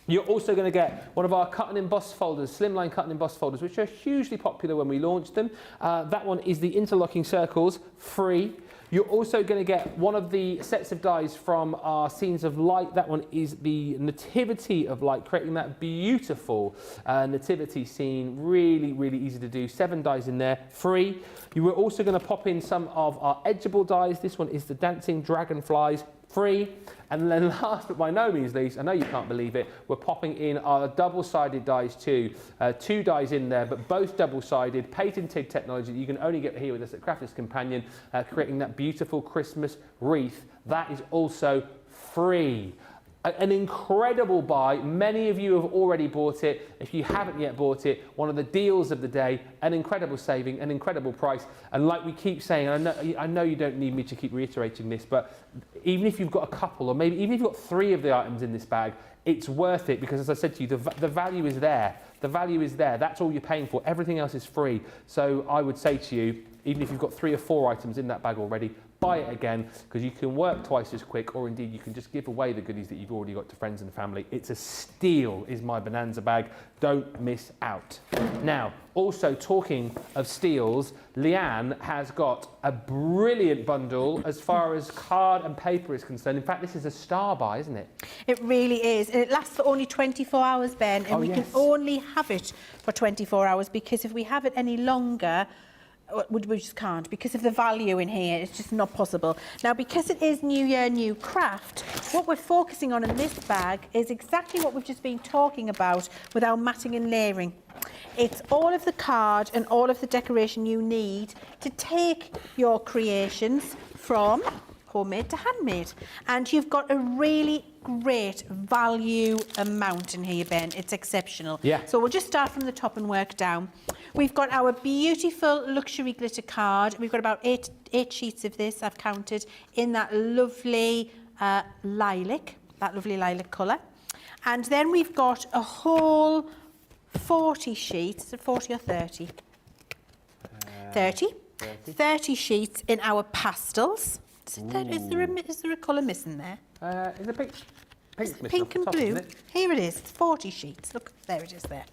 You're also going to get one of our cut and emboss folders, slimline cut and emboss folders, which are hugely popular when we launched them. That one is the interlocking circles, free. You're also going to get one of the sets of dies from our Scenes of Light. That one is the Nativity of Light, creating that beautiful nativity scene. Really, really easy to do. 7 dies in there, free. You were also going to pop in some of our Edgeable dies. This one is the Dancing Dragonflies, free. And then last but by no means least, I know you can't believe it, we're popping in our double-sided dies too. 2 dies in there, but both double-sided, patented technology that you can only get here with us at Crafters Companion, creating that beautiful Christmas wreath. That is also free. An incredible buy. Many of you have already bought it. If you haven't yet bought it, one of the deals of the day, an incredible saving, an incredible price. And like we keep saying, and I know you don't need me to keep reiterating this, but even if you've got a couple, or maybe even if you've got 3 of the items in this bag, it's worth it, because as I said to you, the value is there. The value is there. That's all you're paying for. Everything else is free. So I would say to you, even if you've got 3 or 4 items in that bag already, buy it again, because you can work twice as quick, or indeed you can just give away the goodies that you've already got to friends and family. It's a steal, is my Bonanza bag. Don't miss out. Now, also talking of steals, Leanne has got a brilliant bundle as far as card and paper is concerned. In fact, this is a star buy, isn't it? It really is. And it lasts for only 24 hours, Ben, and we can only have it for 24 hours, because if we have it any longer, we just can't, because of the value in here. It's just not possible. Now, because it is New Year, New Craft, what we're focusing on in this bag is exactly what we've just been talking about with our matting and layering. It's all of the card and all of the decoration you need to take your creations from homemade to handmade. And you've got a really great value amount in here, Ben. It's exceptional. Yeah. So we'll just start from the top and work down. We've got our beautiful luxury glitter card. We've got about eight sheets of this, I've counted, in that lovely lilac colour. And then we've got a whole 40 sheets, 40 or 30? 30 sheets in our pastels. Is there a colour missing there? Is the pink Pink and blue. Here it is. It's 40 sheets. Look, there it is there.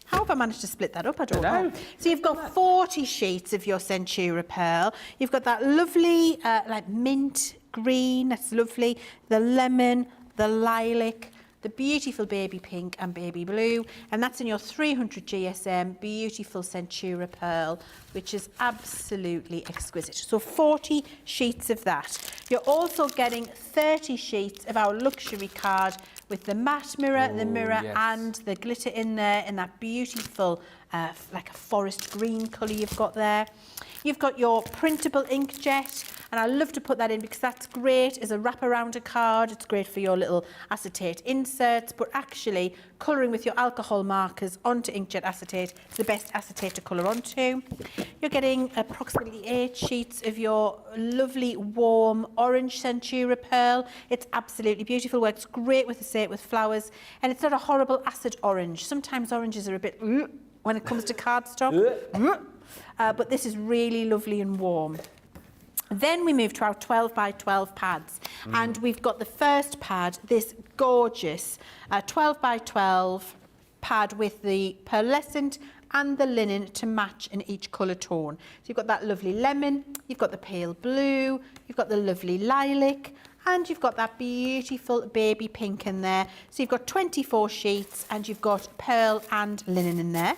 How have I managed to split that up? I don't know. So you've got 40 sheets of your Centura Pearl. You've got that lovely, like mint green. That's lovely. The lemon, the lilac, the beautiful baby pink and baby blue, and that's in your 300 GSM beautiful Centura Pearl, which is absolutely exquisite. So 40 sheets of that. You're also getting 30 sheets of our luxury card with the matte mirror, the mirror and the glitter in there, in that beautiful like a forest green colour you've got there. You've got your printable inkjet, and I love to put that in because that's great as a wrap around a card. It's great for your little acetate inserts, but actually colouring with your alcohol markers onto inkjet acetate is the best acetate to colour onto. You're getting approximately 8 sheets of your lovely warm orange Centura pearl. It's absolutely beautiful, works great with with flowers, and it's not a horrible acid orange. Sometimes oranges are a bit when it comes to cardstock, but this is really lovely and warm. Then we move to our 12 by 12 pads, and we've got the first pad, this gorgeous 12 by 12 pad with the pearlescent and the linen to match in each colour tone. So you've got that lovely lemon, you've got the pale blue, you've got the lovely lilac, and you've got that beautiful baby pink in there. So you've got 24 sheets and you've got pearl and linen in there.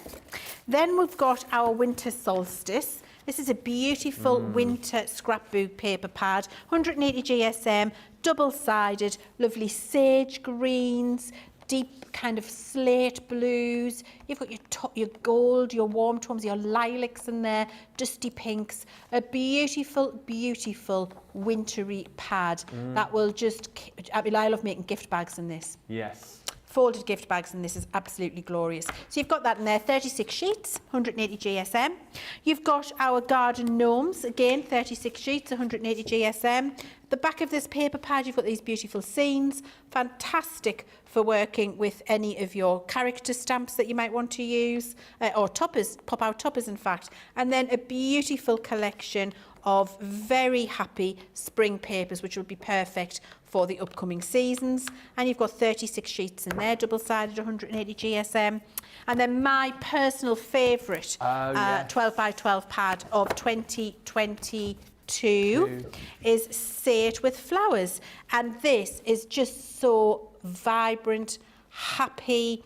Then we've got our winter solstice. This is a beautiful winter scrapbook paper pad, 180 GSM, double-sided, lovely sage greens, deep kind of slate blues. You've got your gold, your warm tones, your lilacs in there, dusty pinks. A beautiful, beautiful wintry pad that will just... I love making gift bags in this. Yes. Folded gift bags, and this is absolutely glorious. So you've got that in there, 36 sheets, 180 GSM. You've got our garden gnomes, again, 36 sheets, 180 GSM. The back of this paper pad, you've got these beautiful scenes, fantastic for working with any of your character stamps that you might want to use, or toppers, pop-out toppers, in fact. And then a beautiful collection of very happy spring papers, which will be perfect for the upcoming seasons. And you've got 36 sheets in there, double-sided, 180 GSM. And then my personal favourite 12 by 12 pad of 2022 is Say It With Flowers. And this is just so vibrant, happy,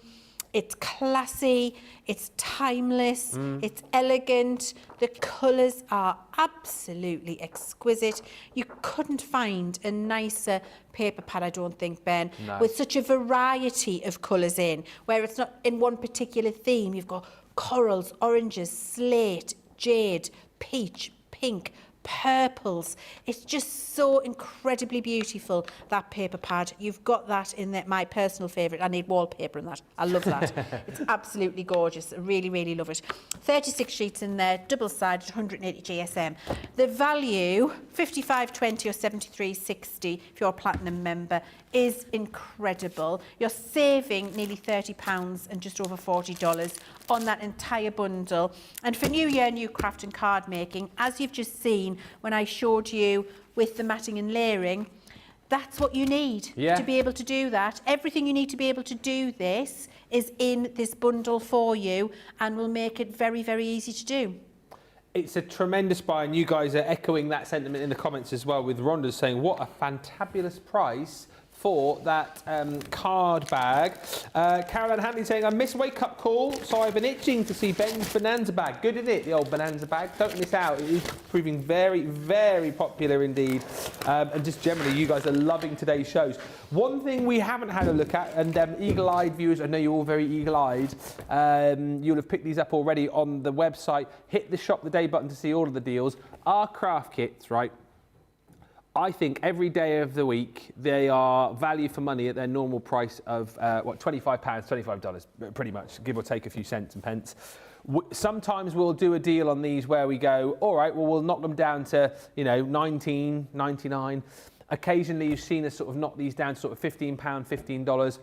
it's classy, it's timeless, it's elegant, the colours are absolutely exquisite. You couldn't find a nicer paper pad, I don't think, Ben, with such a variety of colours in, where it's not in one particular theme. You've got corals, oranges, slate, jade, peach, pink, purples. It's just so incredibly beautiful, that paper pad. You've got that in there, my personal favourite. I need wallpaper in that. I love that. It's absolutely gorgeous. I really, really love it. 36 sheets in there, double-sided, 180 GSM. The value, 55.20 or 73.60 if you're a platinum member, is incredible. You're saving nearly £30 and just over $40 on that entire bundle. And for New Year, new craft and card making, as you've just seen when I showed you with the matting and layering, that's what you need to be able to do that. Everything you need to be able to do this is in this bundle for you, and will make it very, very easy to do. It's a tremendous buy, and you guys are echoing that sentiment in the comments as well, with Rhonda saying, what a fantabulous price for that card bag. Caroline Hanley saying, I miss Wake Up Call, so I've been itching to see Ben's Bonanza bag. Good, isn't it, the old Bonanza bag? Don't miss out. It is proving very, very popular indeed. And just generally, you guys are loving today's shows. One thing we haven't had a look at, and eagle-eyed viewers, I know you're all very eagle-eyed, you'll have picked these up already on the website. Hit the Shop the Day button to see all of the deals. Our craft kits, right? I think every day of the week, they are value for money at their normal price of, £25, $25, pretty much, give or take a few cents and pence. Sometimes we'll do a deal on these where we go, all right, well, we'll knock them down to, $19.99. Occasionally, you've seen us sort of knock these down to sort of £15, $15.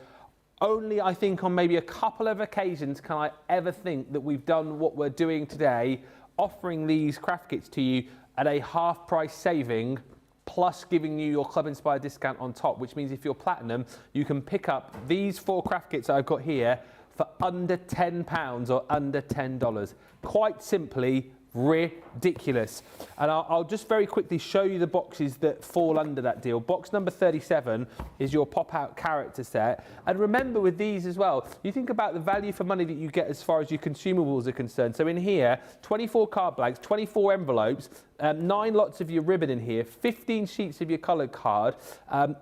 Only, I think, on maybe a couple of occasions can I ever think that we've done what we're doing today, offering these craft kits to you at a half price saving, plus giving you your Club Inspired discount on top, which means if you're platinum, you can pick up these 4 craft kits that I've got here for under £10 or under $10. Quite simply, ridiculous. And I'll just very quickly show you the boxes that fall under that deal. Box number 37 is your pop-out character set. And remember with these as well, you think about the value for money that you get as far as your consumables are concerned. So in here, 24 card bags, 24 envelopes, 9 lots of your ribbon in here, 15 sheets of your coloured card,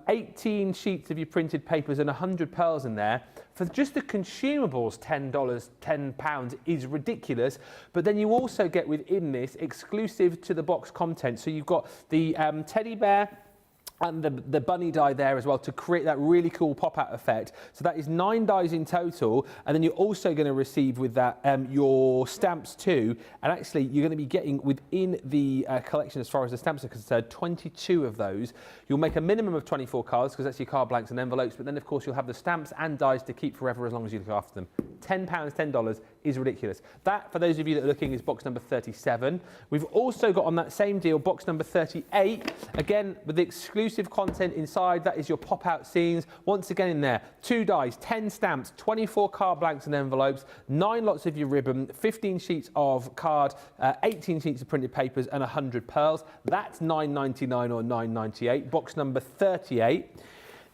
18 sheets of your printed papers and 100 pearls in there for just the consumables, £10 is ridiculous. But then you also get within this exclusive to the box content. So you've got the teddy bear and the bunny die there as well to create that really cool pop-out effect. So that is 9 dies in total, and then you're also going to receive with that your stamps too. And actually, you're going to be getting within the collection, as far as the stamps are concerned, 22 of those. You'll make a minimum of 24 cards because that's your card blanks and envelopes. But then, of course, you'll have the stamps and dies to keep forever as long as you look after them. £10, $10 is ridiculous. That, for those of you that are looking, is box number 37. We've also got on that same deal box number 38, again with the exclusive content inside. That is your pop-out scenes. Once again in there, 2 dies, 10 stamps, 24 card blanks and envelopes, 9 lots of your ribbon, 15 sheets of card, 18 sheets of printed papers and 100 pearls. That's £9.99 or £9.98. Box number 38.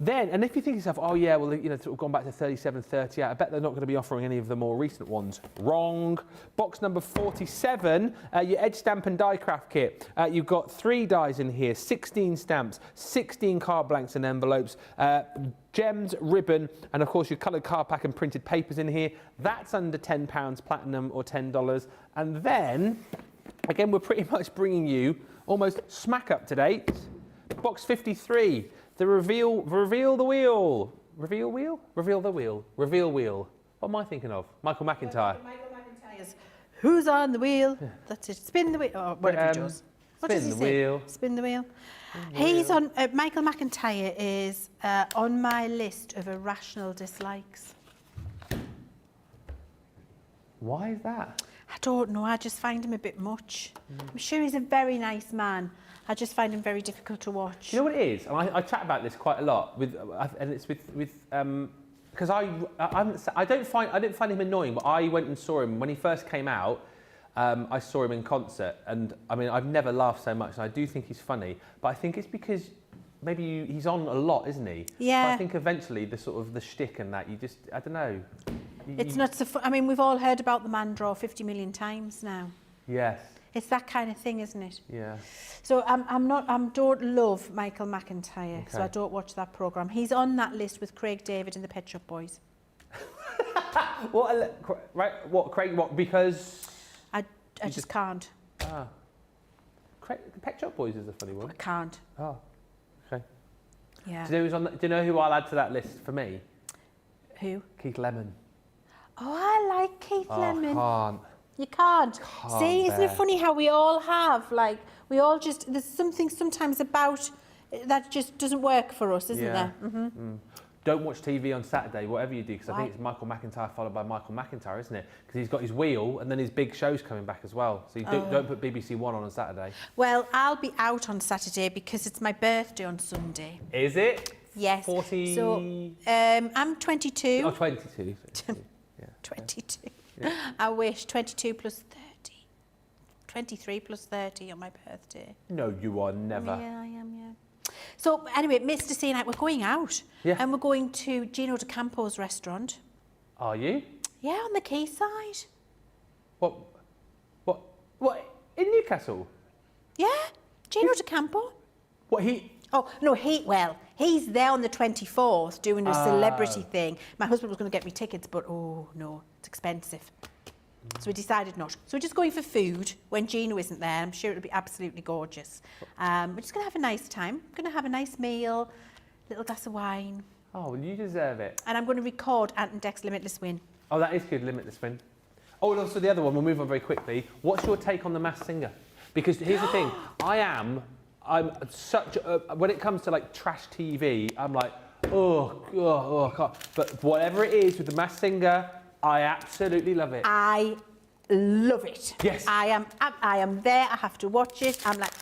Then, and if you think to yourself, oh yeah, well, you know, sort of gone back to 37, 38, I bet they're not going to be offering any of the more recent ones. Wrong. Box number 47, your edge stamp and die craft kit. You've got 3 dies in here, 16 stamps, 16 card blanks and envelopes, gems, ribbon, and of course your coloured card pack and printed papers in here. That's under £10 platinum or $10. And then, again, we're pretty much bringing you almost smack up to date. Box 53. The reveal the wheel. Reveal wheel? Reveal the wheel. Reveal wheel. What am I thinking of? Michael McIntyre. Michael McIntyre's Who's on the Wheel? That's it. Spin the wheel. Or whatever he does. What does he say? Wheel. Spin the wheel. He's on. Michael McIntyre is on my list of irrational dislikes. Why is that? I don't know. I just find him a bit much. I'm sure he's a very nice man. I just find him very difficult to watch. You know what it is? And I chat about this quite a lot with, and it's with because I didn't find him annoying, but I went and saw him when he first came out. I saw him in concert, and I mean I've never laughed so much, and I do think he's funny. But I think it's because maybe he's on a lot, isn't he? Yeah. But I think eventually the sort of the shtick and that I don't know. It's not so. I mean, we've all heard about the man draw 50 million times now. Yes. It's that kind of thing, isn't it? Yeah. So I don't love Michael McIntyre, so Okay. I don't watch that programme. He's on that list with Craig David and the Pet Shop Boys. What? Right? What? Craig? What? Because I just can't. ah, Craig, the Pet Shop Boys is a funny one. I can't. Oh, okay. Yeah. Do you know who's on? Do you know who I'll add to that list for me? Who? Keith Lemon. Oh, I like Keith Lemon. Can't. You can't. See, isn't it bear. funny how we all have, like, we all just, there's something sometimes about that just doesn't work for us, isn't there? Mm-hmm. Don't watch TV on Saturday, whatever you do, because I Why? think it's Michael McIntyre followed by Michael McIntyre, isn't it? Because he's got his wheel and then his big show's coming back as well. So you don't put BBC One on Saturday. Well, I'll be out on Saturday because it's my birthday on Sunday. Is it? Yes. 40... So, I'm 22. Oh, 22. Yeah. 22. Yeah. I wish 22 plus 30. 23 plus 30 on my birthday. No, you are never. Yeah, I am, yeah. So anyway, Mr. C and I, we're going out. Yeah. And we're going to Gino De Campo's restaurant. Are you? Yeah, on the quayside. What? In Newcastle? Yeah, Gino De Campo. What, he... Oh, no, he's there on the 24th doing a celebrity thing. My husband was going to get me tickets, but oh, no, it's expensive. So we decided not. So we're just going for food when Gino isn't there. I'm sure it'll be absolutely gorgeous. We're just going to have a nice time. I'm going to have a nice meal, little glass of wine. Oh, well, you deserve it. And I'm going to record Ant and Dec's Limitless Win. Oh, that is good, Limitless Win. Oh, and also the other one, we'll move on very quickly. What's your take on The Masked Singer? Because here's the thing, I'm such a, when it comes to like trash TV, I'm like, I can't. But whatever it is with The Masked Singer, I absolutely love it. I love it. Yes. I am there. I have to watch it. I'm like,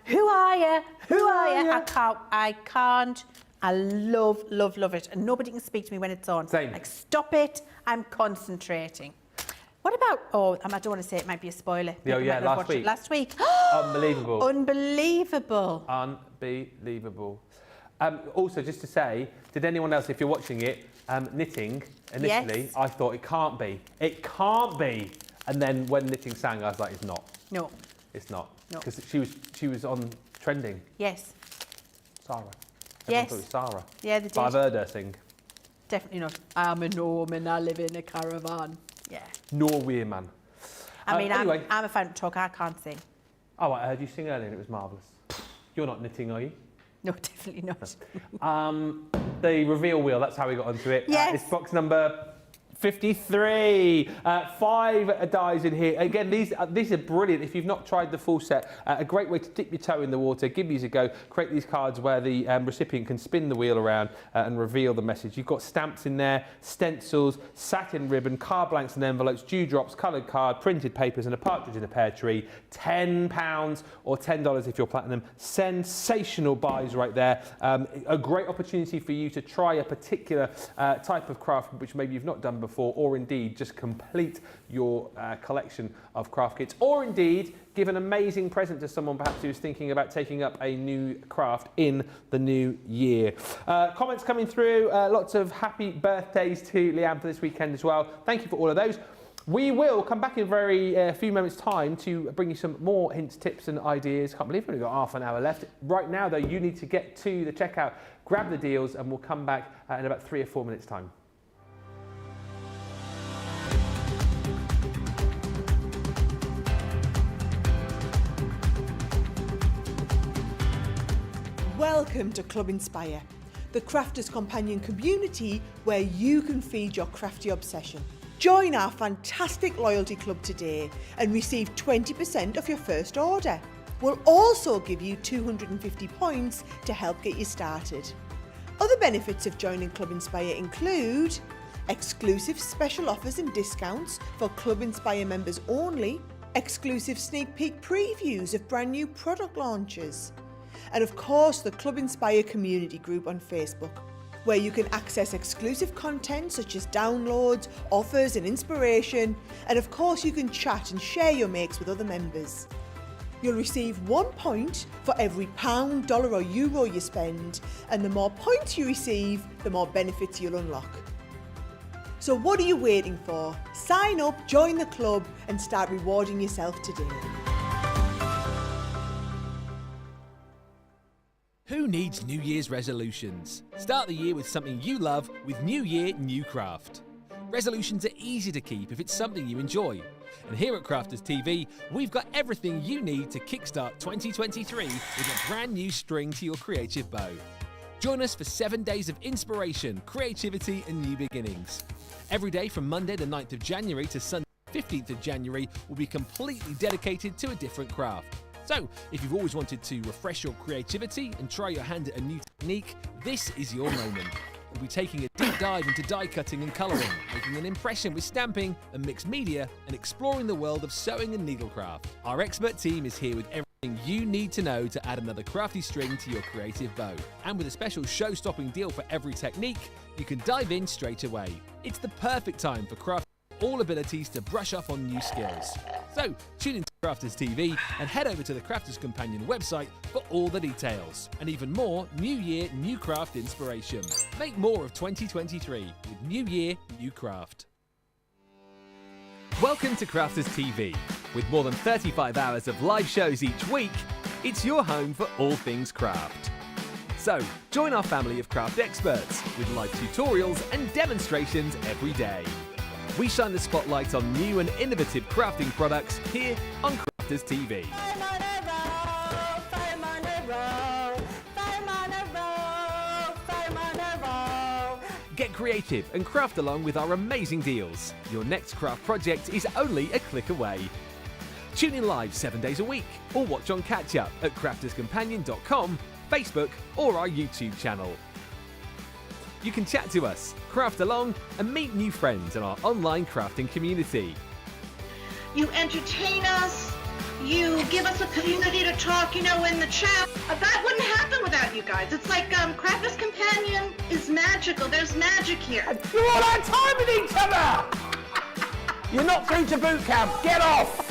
who are you? Who are you? I can't. I love it. And nobody can speak to me when it's on. Same. Like, stop it. I'm concentrating. What about, I don't want to say it might be a spoiler. Oh, yeah, last week. Last week. Unbelievable. Unbelievable. Unbelievable. Also, just to say, did anyone else, if you're watching it, Knitting, initially, Yes. I thought it can't be. It can't be. And then when Knitting sang, I was like, it's not. No. It's not. No. Because she was on trending. Yes. Sarah. Yes. Everyone thought it was Sarah. Yeah, they did. But I've heard her sing. definitely not. I'm a Norman, I live in a caravan. Yeah. Norway man. I mean, anyway. I'm a phantom talker, I can't sing. Oh, I heard you sing earlier and it was marvellous. You're not knitting, are you? No, definitely not. The reveal wheel, that's how we got onto it. Yes. It's box number 53. 5 dies in here. Again, these are brilliant. If you've not tried the full set, a great way to dip your toe in the water, give these a go. Create these cards where the recipient can spin the wheel around and reveal the message. You've got stamps in there, stencils, satin ribbon, card blanks and envelopes, dewdrops, coloured card, printed papers and a partridge in a pear tree. £10 or $10 if you're platinum. Sensational buys right there. A great opportunity for you to try a particular type of craft which maybe you've not done before, or indeed just complete your collection of craft kits, or indeed give an amazing present to someone perhaps who's thinking about taking up a new craft in the new year. Comments coming through, lots of happy birthdays to Leann for this weekend as well. Thank you for all of those. We will come back in a few moments' time to bring you some more hints, tips and ideas. Can't believe we've only got half an hour left. Right now, though, you need to get to the checkout, grab the deals, and we'll come back in about 3 or 4 minutes' time. Welcome to Club Inspire, the crafters' companion community where you can feed your crafty obsession. Join our fantastic loyalty club today and receive 20% off your first order. We'll also give you 250 points to help get you started. Other benefits of joining Club Inspire include exclusive special offers and discounts for Club Inspire members only, exclusive sneak peek previews of brand new product launches, and of course the Club Inspire community group on Facebook, where you can access exclusive content such as downloads, offers and inspiration, and of course you can chat and share your makes with other members. You'll receive 1 point for every £1, dollar or euro you spend, and the more points you receive, the more benefits you'll unlock. So what are you waiting for? Sign up, join the club and start rewarding yourself today. Who needs New Year's resolutions? Start the year with something you love with New Year, New Craft. Resolutions are easy to keep if it's something you enjoy. And here at Crafters TV, we've got everything you need to kickstart 2023 with a brand new string to your creative bow. Join us for 7 days of inspiration, creativity and new beginnings. Every day from Monday the 9th of January to Sunday the 15th of January will be completely dedicated to a different craft. So, if you've always wanted to refresh your creativity and try your hand at a new technique, this is your moment. We'll be taking a deep dive into die cutting and colouring, making an impression with stamping and mixed media, and exploring the world of sewing and needlecraft. Our expert team is here with everything you need to know to add another crafty string to your creative bow. And with a special show-stopping deal for every technique, you can dive in straight away. It's the perfect time for craft all abilities to brush up on new skills. So tune into Crafters TV and head over to the Crafters Companion website for all the details and even more New Year, New Craft inspiration. Make more of 2023 with New Year, New Craft. Welcome to Crafters TV. With more than 35 hours of live shows each week, it's your home for all things craft. So join our family of craft experts with live tutorials and demonstrations every day. We shine the spotlight on new and innovative crafting products here on Crafters TV. Get creative and craft along with our amazing deals. Your next craft project is only a click away. Tune in live 7 days a week or watch on catch up at crafterscompanion.com, Facebook or our YouTube channel. You can chat to us, craft along, and meet new friends in our online crafting community. You entertain us. You give us a community to talk, in the chat. That wouldn't happen without you guys. It's like Crafters Companion is magical. There's magic here. You're all our time with each other! You're not through to boot camp. Get off!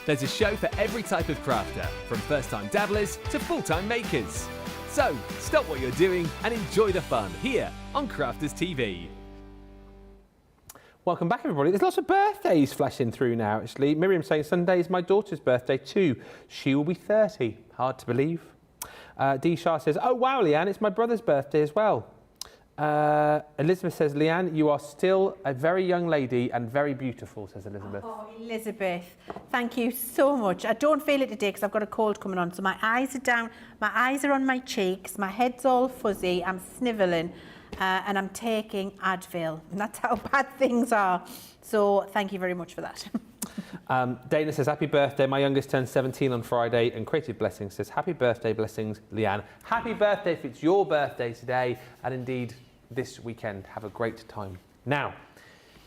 There's a show for every type of crafter, from first-time dabblers to full-time makers. So, stop what you're doing and enjoy the fun here on Crafters TV. Welcome back, everybody. There's lots of birthdays flashing through now, actually. Miriam saying Sunday is my daughter's birthday too. She will be 30. Hard to believe. Dee Shah says, oh wow, Leann, it's my brother's birthday as well. Elizabeth says, Leanne, you are still a very young lady and very beautiful, says Elizabeth. Oh, Elizabeth, thank you so much. I don't feel it today because I've got a cold coming on, so my eyes are down, my eyes are on my cheeks, my head's all fuzzy, I'm snivelling, and I'm taking Advil, and that's how bad things are. So thank you very much for that. Dana says, happy birthday. My youngest turned 17 on Friday, and Creative Blessings says, happy birthday, Blessings, Leanne. Happy birthday if it's your birthday today, and indeed this weekend. Have a great time. Now,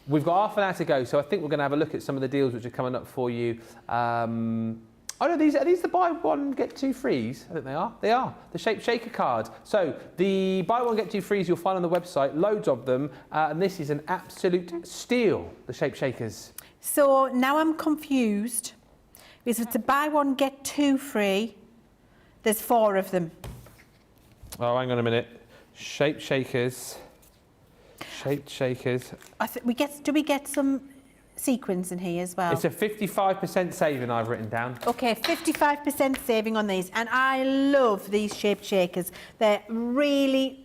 we've got half an hour to go, so I think we're going to have a look at some of the deals which are coming up for you. Oh no, are these the buy one, get two frees? I think they are. They are. The Shape Shaker card. So the buy one, get two frees you'll find on the website, loads of them, and this is an absolute steal, the Shape Shakers. So now I'm confused, because if it's a buy one, get two free, there's 4 of them. Oh, hang on a minute. Shape Shakers. Shape Shakers. Do we get some sequins in here as well? It's a 55% saving I've written down. Okay, 55% saving on these. And I love these Shape Shakers. They're really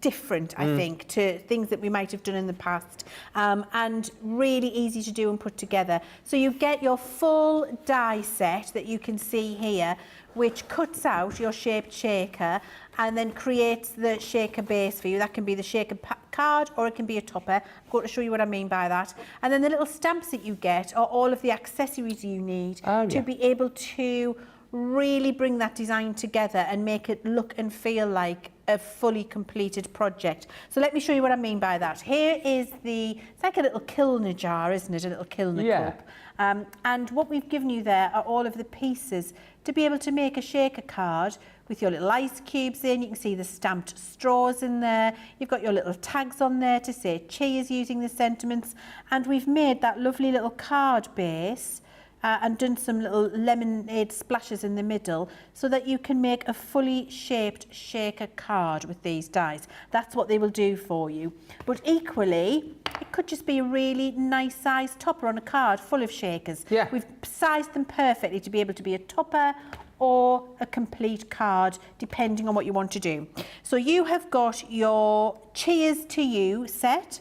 different, I think, to things that we might have done in the past, and really easy to do and put together. So you get your full die set that you can see here, which cuts out your shaped shaker and then creates the shaker base for you. That can be the shaker card or it can be a topper. I'm going to show you what I mean by that. And then the little stamps that you get are all of the accessories you need to be able to really bring that design together and make it look and feel like a fully completed project. So let me show you what I mean by that. Here is it's like a little Kilner jar, isn't it? A little Kilner cup. And what we've given you there are all of the pieces to be able to make a shaker card with your little ice cubes in. You can see the stamped straws in there. You've got your little tags on there to say cheers using the sentiments. And we've made that lovely little card base and done some little lemonade splashes in the middle so that you can make a fully shaped shaker card with these dies. That's what they will do for you. But equally, it could just be a really nice size topper on a card full of shakers. Yeah. We've sized them perfectly to be able to be a topper or a complete card, depending on what you want to do. So you have got your Cheers to You set.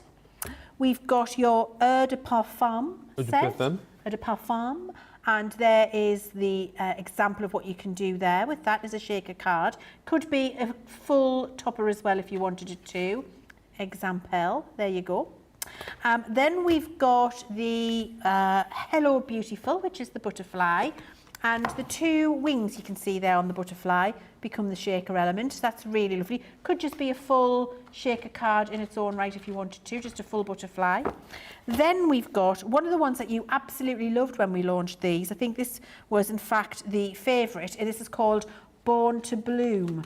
We've got your Eau de Parfum set. Eau de Parfum, and there is the example of what you can do there with that as a shaker card. Could be a full topper as well if you wanted it to. Example, there you go. Then we've got the Hello Beautiful, which is the butterfly, and the 2 wings you can see there on the butterfly become the shaker element. That's really lovely. Could just be a full shaker card in its own right if you wanted to, just a full butterfly. Then we've got one of the ones that you absolutely loved when we launched these. I think this was in fact the favourite, and this is called Born to Bloom.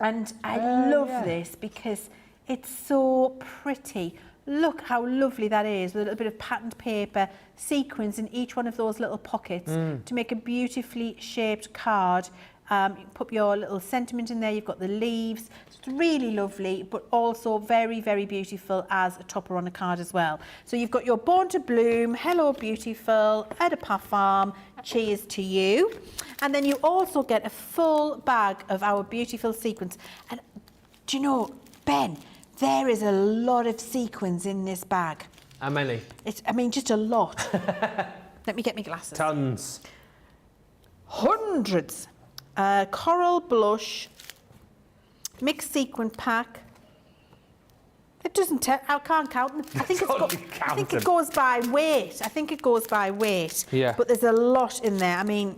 And I love this because it's so pretty. Look how lovely that is, with a little bit of patterned paper, sequins in each one of those little pockets to make a beautifully shaped card. You can put your little sentiment in there, you've got the leaves. It's really lovely, but also very, very beautiful as a topper on a card as well. So you've got your Born to Bloom, Hello Beautiful, Eau de Parfum, Cheers to You. And then you also get a full bag of our beautiful sequins. And do you know, Ben, there is a lot of sequins in this bag. How many? I mean, just a lot. Let me get my glasses. Tons. Hundreds. Coral blush, mixed sequin pack. It doesn't tell, I can't count them. I think it goes by weight. I think it goes by weight. Yeah. But there's a lot in there. I mean,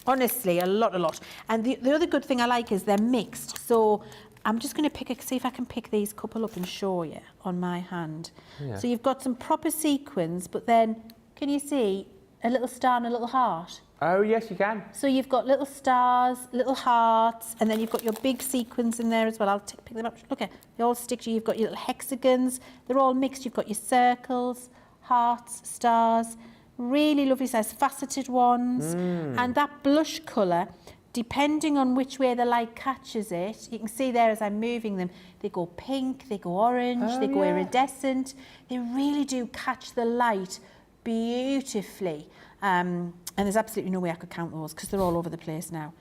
honestly, a lot. And the other good thing I like is they're mixed. So I'm just going to see if I can pick these couple up and show you on my hand. Yeah. So you've got some proper sequins, but then, can you see a little star and a little heart? Oh, yes, you can. So you've got little stars, little hearts, and then you've got your big sequins in there as well. I'll pick them up. Look at, they all stick to you. You've got your little hexagons. They're all mixed. You've got your circles, hearts, stars. Really lovely size, faceted ones. And that blush colour, depending on which way the light catches it, you can see there as I'm moving them, they go pink, they go orange, they go iridescent. They really do catch the light beautifully. And there's absolutely no way I could count those because they're all over the place now.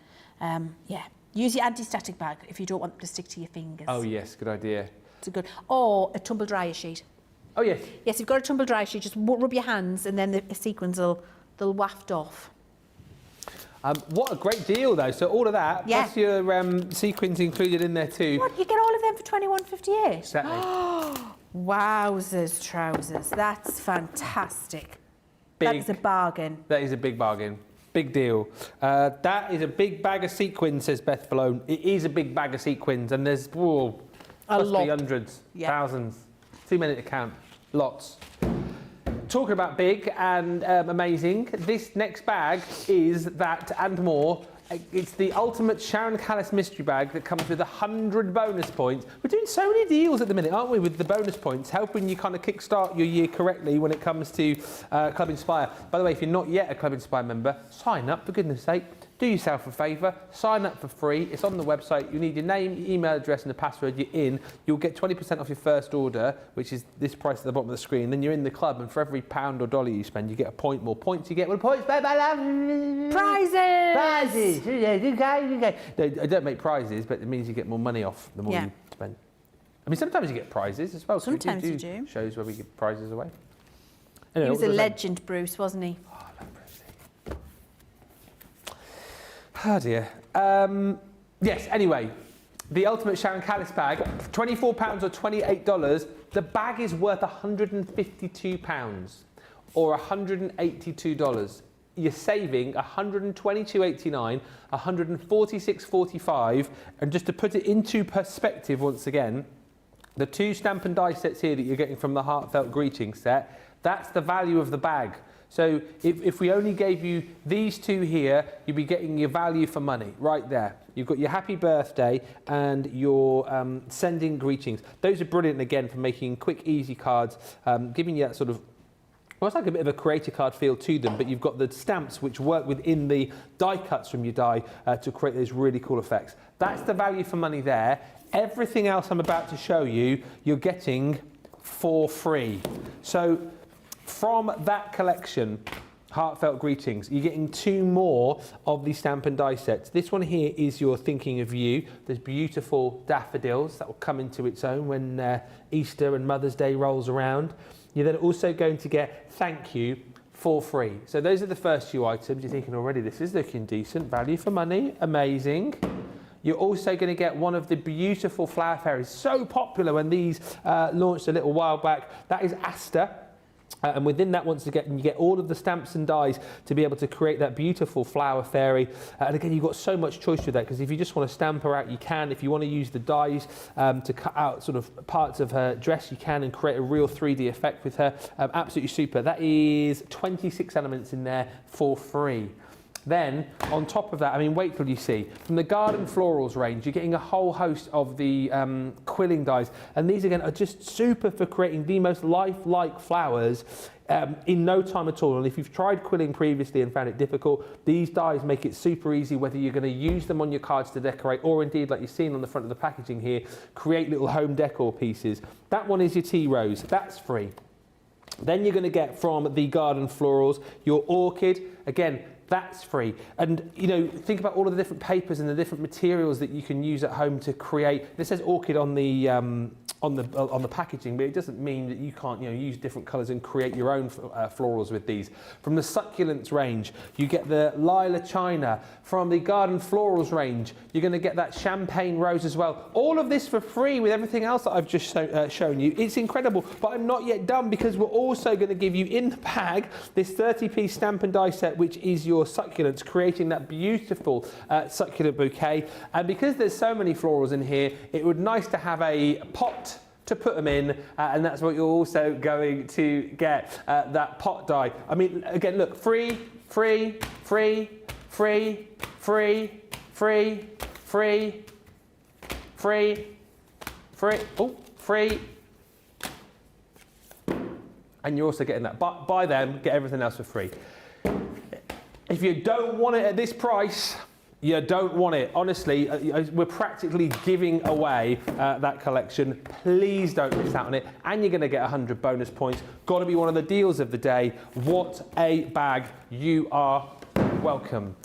Yeah, Use your anti-static bag if you don't want them to stick to your fingers. Oh yes, good idea. It's a good. Or a tumble dryer sheet. Oh yes. Yes, you've got a tumble dryer sheet. Just rub your hands, and then the sequins they'll waft off. What a great deal though. So all of that, Yeah. plus your sequins included in there too. What? You get all of them for £21.58? Exactly. Wowzers, trousers. That's fantastic. That is a bargain. That is a big bargain. Big deal. That is a big bag of sequins, says Beth Malone. It is a big bag of sequins, and there's possibly hundreds, thousands. Too many to count. Lots. Talking about big and amazing, this next bag is that and more. It's the ultimate Sharon Callis mystery bag that comes with 100 bonus points. We're doing so many deals at the minute, aren't we, with the bonus points, helping you kind of kickstart your year correctly when it comes to Club Inspire. By the way, if you're not yet a Club Inspire member, sign up, for goodness sake. Do yourself a favour, sign up for free. It's on the website. You need your name, your email address and a password. You're in. You'll get 20% off your first order, which is this price at the bottom of the screen. Then you're in the club, and for every £1 or dollar you spend, you get a point. More points you get. Well, points, babe, I love prizes! Prizes! Okay. No, I don't make prizes, but it means you get more money off the more you spend. I mean, sometimes you get prizes as well. Sometimes you do. Shows where we give prizes away. Anyway, He was a legend, Bruce, wasn't he? Oh, I love Brucey. Oh dear. Yes, anyway, the ultimate Sharon Callis bag, £24 or $28. The bag is worth £152 or $182. You're saving $122.89, $146.45, and just to put it into perspective once again, the 2 stamp and die sets here that you're getting from the Heartfelt Greeting set, that's the value of the bag. So if we only gave you these 2 here, you'd be getting your value for money right there. You've got your happy birthday and your sending greetings. Those are brilliant, again, for making quick, easy cards, giving you that sort of, well, it's like a bit of a creator card feel to them, but you've got the stamps which work within the die cuts from your die to create those really cool effects. That's the value for money there. Everything else I'm about to show you, you're getting for free. So from that collection, Heartfelt Greetings, you're getting 2 more of the stamp and die sets. This one here is your Thinking of You. There's beautiful daffodils that will come into its own when Easter and Mother's Day rolls around. You're then also going to get Thank You for free. So those are the first few items. You're thinking already, this is looking decent. Value for money, amazing. You're also going to get one of the beautiful flower fairies. So popular when these launched a little while back. That is Asta. And within that, once again, you get all of the stamps and dies to be able to create that beautiful flower fairy. And again, you've got so much choice with that, because if you just want to stamp her out, you can. If you want to use the dies to cut out sort of parts of her dress, you can, and create a real 3D effect with her. Absolutely super. That is 26 elements in there for free. Then, on top of that, I mean, wait till you see. From the Garden Florals range, you're getting a whole host of the quilling dies. And these, again, are just super for creating the most lifelike flowers in no time at all. And if you've tried quilling previously and found it difficult, these dies make it super easy, whether you're going to use them on your cards to decorate, or indeed, like you've seen on the front of the packaging here, create little home decor pieces. That one is your tea rose. That's free. Then you're going to get from the Garden Florals your orchid. Again, that's free. And, you know, think about all of the different papers and the different materials that you can use at home to create. This says orchid on the packaging, but it doesn't mean that you can't, you know, use different colours and create your own florals with these. From the Succulents range, you get the Lila China. From the Garden Florals range, you're going to get that Champagne Rose as well. All of this for free with everything else that I've just shown you. It's incredible, but I'm not yet done, because we're also going to give you in the bag this 30-piece stamp and die set, which is your succulents, creating that beautiful succulent bouquet. And because there's so many florals in here, it would be nice to have a pot to put them in, and that's what you're also going to get, that pot die. I mean, again, look, free, free, free, free, free, free, free, free, free, oh, free. And you're also getting that. But buy them, get everything else for free. If you don't want it at this price, you don't want it. Honestly, we're practically giving away that collection. Please don't miss out on it. And you're going to get 100 bonus points. Got to be one of the deals of the day. What a bag. You are welcome.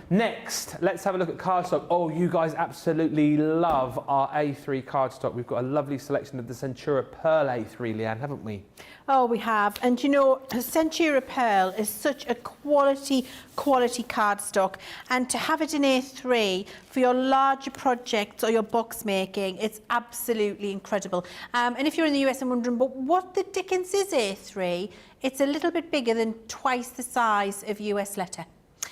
Next, let's have a look at cardstock. Oh, you guys absolutely love our A3 cardstock. We've got a lovely selection of the Centura Pearl A3, Leanne, haven't we? Oh, we have. And you know, Centura Pearl is such a quality cardstock. And to have it in A3 for your larger projects or your box making, it's absolutely incredible. And if you're in the US and wondering, but what the dickens is A3? It's a little bit bigger than twice the size of US letter.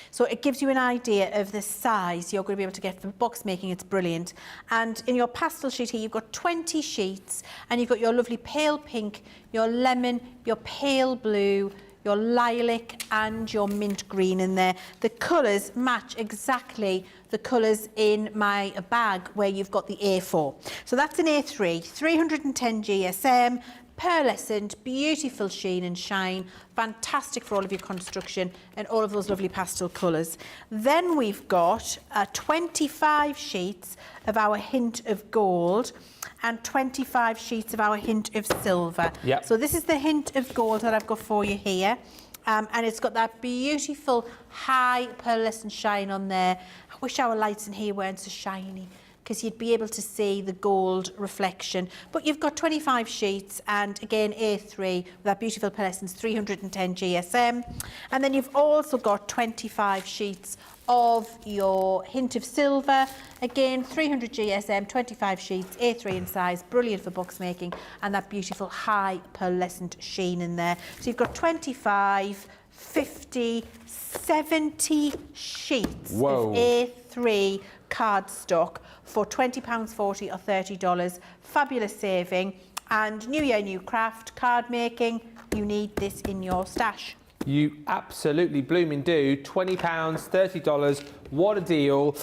So it gives you an idea of the size you're going to be able to get for box making. It's brilliant. And in your pastel sheet here, you've got 20 sheets, and you've got your lovely pale pink, your lemon, your pale blue, your lilac and your mint green in there. The colours match exactly the colours in my bag where you've got the A4. So that's an A3, 310 GSM, pearlescent, beautiful sheen and shine, fantastic for all of your construction and all of those lovely pastel colours. Then we've got 25 sheets of our hint of gold and 25 sheets of our hint of silver. Yep. So this is the hint of gold that I've got for you here. And it's got that beautiful high pearlescent shine on there. I wish our lights in here weren't so shiny, because you'd be able to see the gold reflection. But you've got 25 sheets, and again A3 with that beautiful pearlescence, 310 GSM. And then you've also got 25 sheets of your hint of silver, again 300 GSM, 25 sheets, A3 in size, brilliant for box making, and that beautiful high pearlescent sheen in there. So you've got 25, 50, 70 sheets of A3 cardstock for £20.40 or $30. Fabulous saving. And New Year, New Craft, card making, you need this in your stash. You absolutely blooming do. £20, $30, what a deal.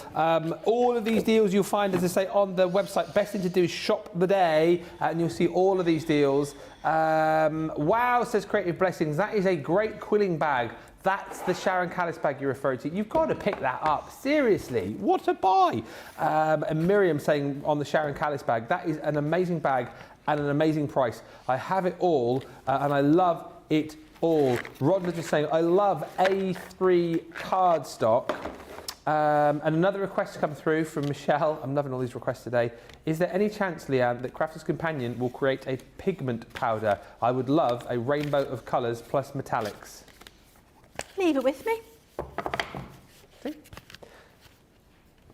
All of these deals you'll find, as I say, on the website. Best thing to do is shop the day, and you'll see all of these deals. Wow, says Creative Blessings, that is a great quilling bag. That's the Sharon Callis bag you referred to. You've got to pick that up. Seriously, what a buy. And Miriam saying on the Sharon Callis bag, that is an amazing bag and an amazing price. I have it all, and I love it all. Rod was just saying, I love A3 cardstock. And another request come through from Michelle. I'm loving all these requests today. Is there any chance, Leanne, that Crafter's Companion will create a pigment powder? I would love a rainbow of colours plus metallics. Leave it with me. See?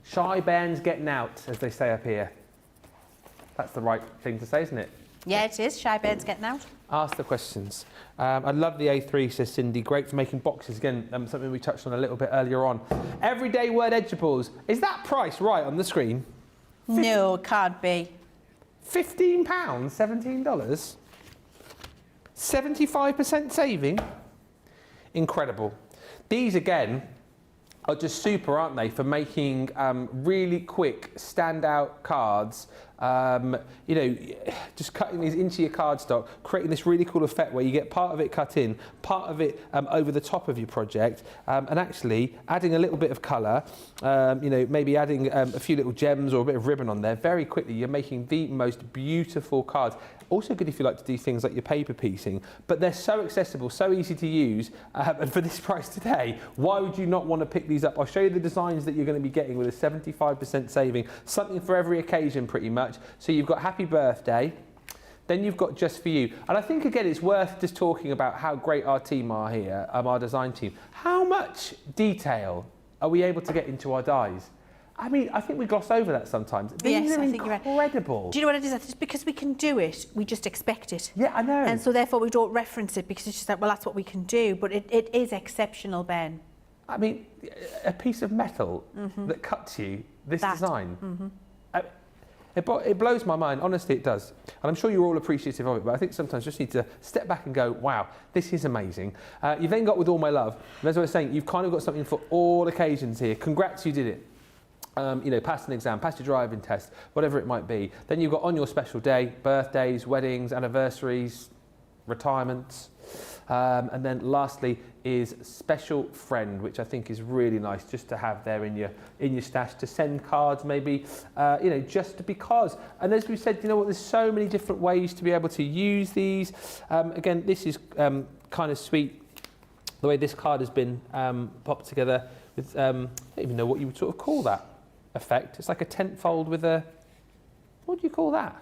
Shy Ben's getting out, as they say up here. That's the right thing to say, isn't it? Yeah, it is. Shy Bird's getting out. Ask the questions. I love the A3, says Cindy. Great for making boxes. Again, something we touched on a little bit earlier on. Everyday word edgeables. Is that price right on the screen? No, it can't be. £15, $17? 75% saving? Incredible. These, again, are just super, aren't they, for making really quick, standout cards. You know, just cutting these into your cardstock, creating this really cool effect where you get part of it cut in, part of it over the top of your project, and actually adding a little bit of colour, you know, maybe adding a few little gems or a bit of ribbon on there. Very quickly, you're making the most beautiful cards. Also good if you like to do things like your paper piecing, but they're so accessible, so easy to use, and for this price today, why would you not want to pick these up? I'll show you the designs that you're going to be getting with a 75% saving, something for every occasion pretty much. So you've got Happy Birthday, then you've got Just For You. And I think, again, it's worth just talking about how great our team are here, our design team. How much detail are we able to get into our dies? I mean, I think we gloss over that sometimes. These are incredible. Do you know what it is? It's because we can do it, we just expect it. Yeah, I know. And so therefore we don't reference it because it's just like, well, that's what we can do. But it is exceptional, Ben. I mean, a piece of metal that cuts you, this design. It blows my mind, honestly it does. And I'm sure you're all appreciative of it, but I think sometimes you just need to step back and go, wow, this is amazing. You've then got With All My Love. And as I was saying, you've kind of got something for all occasions here. Congrats, you did it. You know, passed an exam, passed your driving test, whatever it might be. Then you've got On Your Special Day, birthdays, weddings, anniversaries, retirements. And then lastly is Special Friend, which I think is really nice just to have there in your stash to send cards maybe, you know, just because. And as we said, you know what, there's so many different ways to be able to use these. Again, this is kind of sweet, the way this card has been popped together with, I don't even know what you would sort of call that effect. It's like a tent fold with a, what do you call that?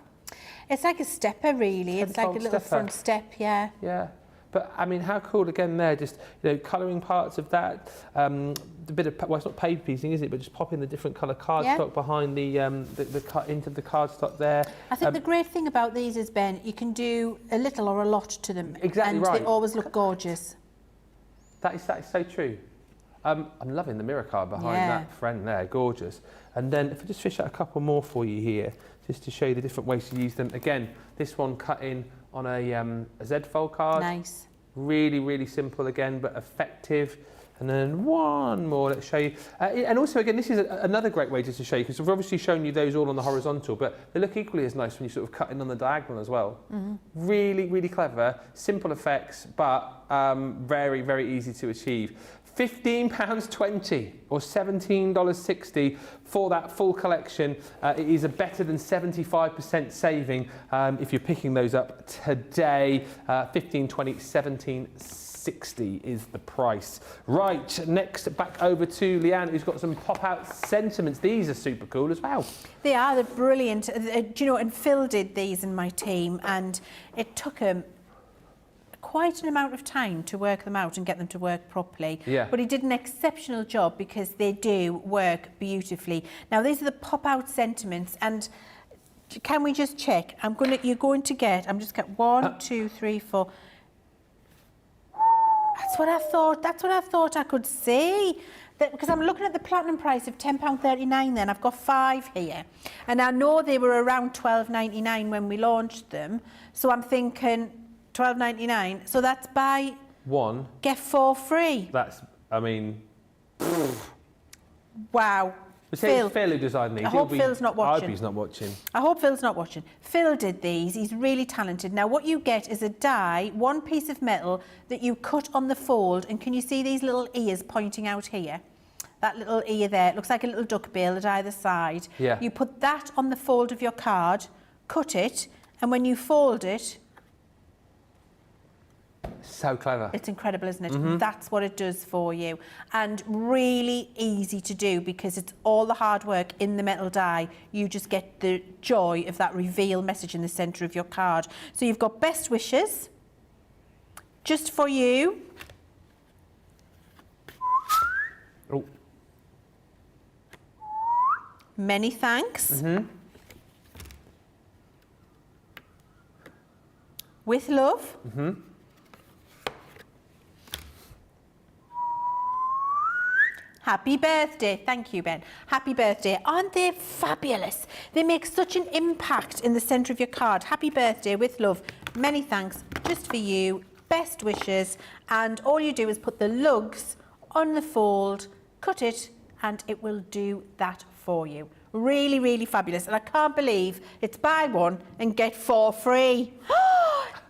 It's like a stepper, really. It's like a little front step, yeah. Yeah. But, I mean, how cool, again, there, just, you know, colouring parts of that, the bit of, well, it's not paper piecing, is it, but just popping the different colour cardstock behind the cut into the cardstock there. I think the great thing about these is, Ben, you can do a little or a lot to them. Exactly and right. they always look gorgeous. That is so true. I'm loving the mirror card behind that friend there, gorgeous. And then if I just fish out a couple more for you here, just to show you the different ways to use them. Again, this one cut in on a Z-fold card. Nice. Really, really simple again, but effective. And then one more, let's show you. And also, again, this is another great way just to show you, because we've obviously shown you those all on the horizontal, but they look equally as nice when you sort of cut in on the diagonal as well. Really, really clever, simple effects, but very, very easy to achieve. £15.20 or $17.60 for that full collection. It is a better than 75% saving if you're picking those up today. $15.20, $17.60 is the price. Right, next back over to Leanne, who's got some pop-out sentiments. These are super cool as well. They are, they're brilliant. Do you know, and Phil did these in my team, and it took him quite an amount of time to work them out and get them to work properly. Yeah. But he did an exceptional job because they do work beautifully. Now, these are the pop-out sentiments, and can we just check? You're going to get, I'm just get 1, 2, 3, 4. That's what I thought I could see. Because I'm looking at the platinum price of £10.39 then. I've got 5 here. And I know they were around £12.99 when we launched them. So I'm thinking £12.99. So that's buy one, get 4 free. That's, I mean... Wow. Phil who designed these. I hope Phil's not watching. I hope he's not watching. I hope Phil's not watching. Phil did these. He's really talented. Now, what you get is a die, one piece of metal that you cut on the fold. And can you see these little ears pointing out here? That little ear there. It looks like a little duck bill at either side. Yeah. You put that on the fold of your card, cut it, and when you fold it... So clever. It's incredible, isn't it? That's what it does for you. And really easy to do because it's all the hard work in the metal die. You just get the joy of that reveal message in the centre of your card. So you've got best wishes, just for you. Oh. Many thanks. With love. Happy birthday. Thank you, Ben. Happy birthday. Aren't they fabulous? They make such an impact in the centre of your card. Happy birthday with love. Many thanks. Just for you. Best wishes. And all you do is put the lugs on the fold, cut it, and it will do that for you. Really, really fabulous. And I can't believe it's buy one and get 4 free.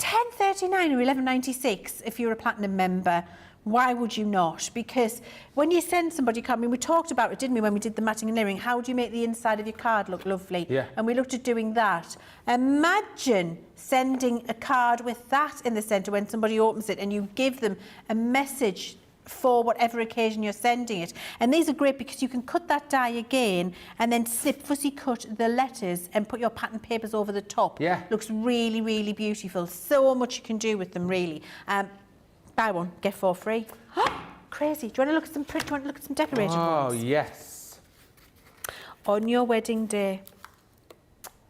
£10.39 or £11.96 if you're a platinum member. Why would you not? Because when you send somebody a card, I mean, we talked about it, didn't we, when we did the matting and layering? How do you make the inside of your card look lovely? Yeah. And we looked at doing that. Imagine sending a card with that in the centre when somebody opens it and you give them a message for whatever occasion you're sending it. And these are great because you can cut that die again and then fussy cut the letters and put your pattern papers over the top. Yeah. Looks really, really beautiful. So much you can do with them, really. Buy one, get 4 free. Crazy. Do you want to look at some print? Do you want to look at some decorated Oh, ones? yes. On your wedding day.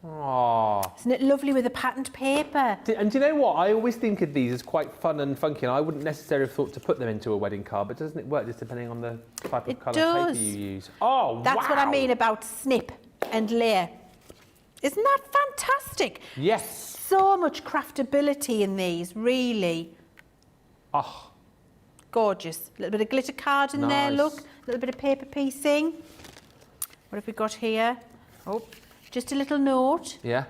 Oh. Isn't it lovely with the patterned paper? And do you know what? I always think of these as quite fun and funky, and I wouldn't necessarily have thought to put them into a wedding card, but doesn't it work just depending on the type of colour paper you use? Oh, That's what I wow. mean about snip and layer. Isn't that fantastic? Yes. So much craftability in these, really. Oh. Gorgeous. A little bit of glitter card in there, Nice. look. A little bit of paper piecing. What have we got here? Oh, just a little note. Yeah.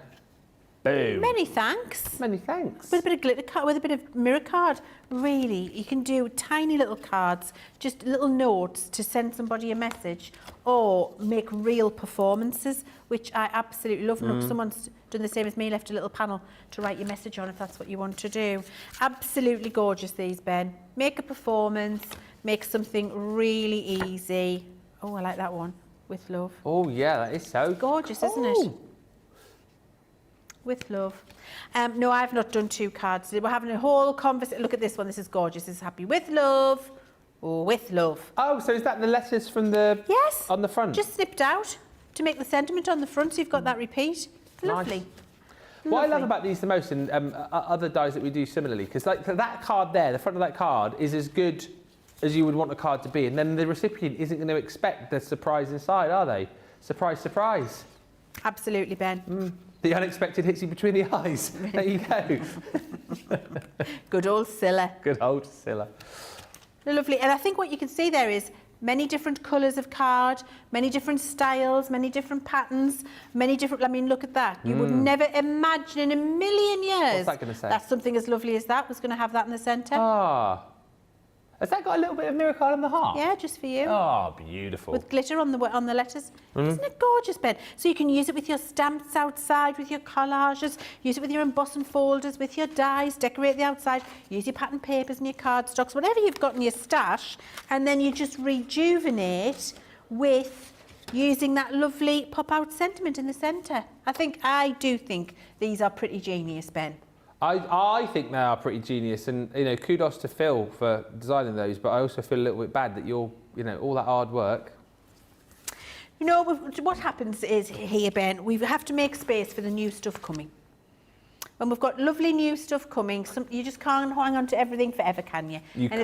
Boom. Many thanks. Many thanks. With a bit of glitter card, with a bit of mirror card. Really, you can do tiny little cards, just little notes to send somebody a message or make real performances, which I absolutely love. Look, someone's done the same as me, left a little panel to write your message on if that's what you want to do. Absolutely gorgeous, these, Ben. Make a performance, make something really easy. Oh, I like that one. With love. Oh yeah, that is so gorgeous, isn't it? With love. No, I've not done 2 cards. We're having a whole conversation. Look at this one. This is gorgeous. This is happy with love. Oh, with love. Oh, so is that the letters from the... Yes. On the front? Just snipped out to make the sentiment on the front, so you've got that repeat. Lovely. Nice. What I love about these the most, and other dies that we do similarly, because like that card there, the front of that card is as good as you would want a card to be, and then the recipient isn't going to expect the surprise inside, are they? Surprise, surprise. Absolutely, Ben. The unexpected hits you between the eyes. There you go. Good old Scylla. Good old Scylla. Lovely. And I think what you can see there is many different colours of card, many different styles, many different patterns, many different... I mean, look at that. You would never imagine in a million years... What's that going to say? That something as lovely as that was going to have that in the centre. Ah. Has that got a little bit of miracle in the heart? Yeah, just for you. Oh, beautiful. With glitter on the letters. Isn't it gorgeous, Ben? So you can use it with your stamps outside, with your collages, use it with your embossing folders, with your dies, decorate the outside, use your pattern papers and your cardstocks, whatever you've got in your stash, and then you just rejuvenate with using that lovely pop-out sentiment in the centre. I do think these are pretty genius, Ben. I think they are pretty genius, and you know, kudos to Phil for designing those. But I also feel a little bit bad that all that hard work. You know, what happens is here, Ben, we have to make space for the new stuff coming. When we've got lovely new stuff coming, you just can't hang on to everything forever, can you? You can't.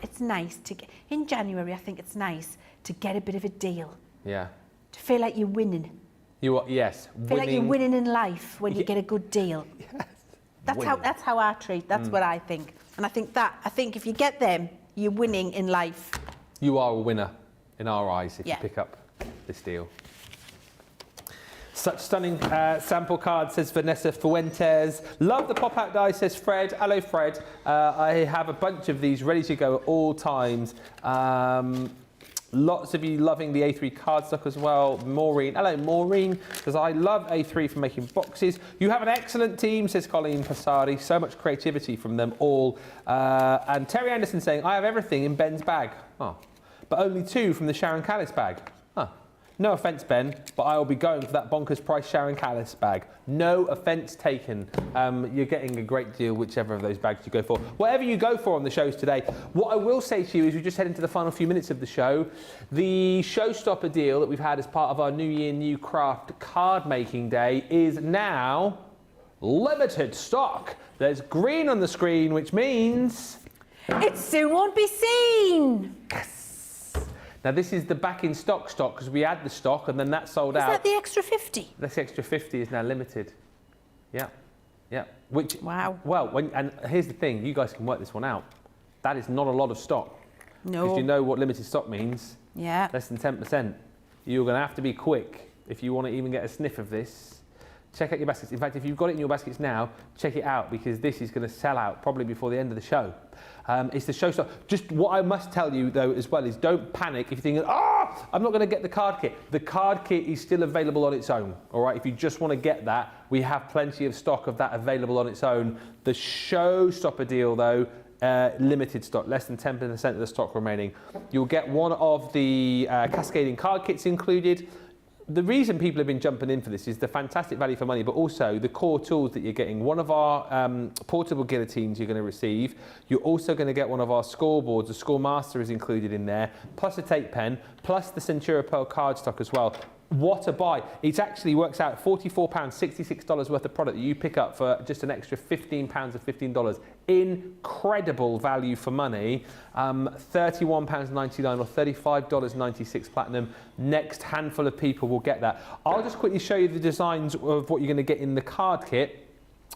It's nice to get in January. I think it's nice to get a bit of a deal. Yeah. To feel like you're winning. You are, yes. Feel like you're winning in life when you get a good deal. Yes. That's how I treat. That's what I think. And I think if you get them, you're winning in life. You are a winner in our eyes if you pick up this deal. Such stunning sample card, says Vanessa Fuentes. Love the pop-out die, says Fred. Hello, Fred. I have a bunch of these ready to go at all times. Lots of you loving the A3 cardstock as well. Maureen, hello Maureen, because I love A3 for making boxes. You have an excellent team, says Colleen Passardi. So much creativity from them all. And Terry Anderson saying, I have everything in Ben's bag. Oh, but only 2 from the Sharon Callis bag. Huh. No offence, Ben, but I will be going for that bonkers price Sharon Callis bag. No offence taken. You're getting a great deal, whichever of those bags you go for. Whatever you go for on the shows today. What I will say to you is we just head into the final few minutes of the show. The Showstopper deal that we've had as part of our New Year, New Craft card making day is now limited stock. There's green on the screen, which means... It soon won't be seen. Yes. Now, this is the back in stock because we had the stock and then that sold out. Is that the extra 50? This extra 50 is now limited. Yeah, yeah. Which, wow. Well, and here's the thing, you guys can work this one out. That is not a lot of stock. No. Because you know what limited stock means. Yeah. Less than 10%. You're going to have to be quick if you want to even get a sniff of this. Check out your baskets. In fact, if you've got it in your baskets now, check it out because this is going to sell out probably before the end of the show. It's the Showstopper. Just what I must tell you though as well is don't panic if you're thinking, I'm not going to get the card kit. The card kit is still available on its own. All right, if you just want to get that, we have plenty of stock of that available on its own. The Showstopper deal though, limited stock, less than 10% of the stock remaining. You'll get one of the Cascading card kits included. The reason people have been jumping in for this is the fantastic value for money, but also the core tools that you're getting. One of our portable guillotines you're going to receive. You're also going to get one of our scoreboards. The Score Master is included in there, plus a tape pen, plus the Centura Pearl cardstock as well. What a buy. It actually works out £44, $66 worth of product that you pick up for just an extra £15 or $15. Incredible value for money. £31.99 or $35.96 platinum. Next handful of people will get that. I'll just quickly show you the designs of what you're going to get in the card kit.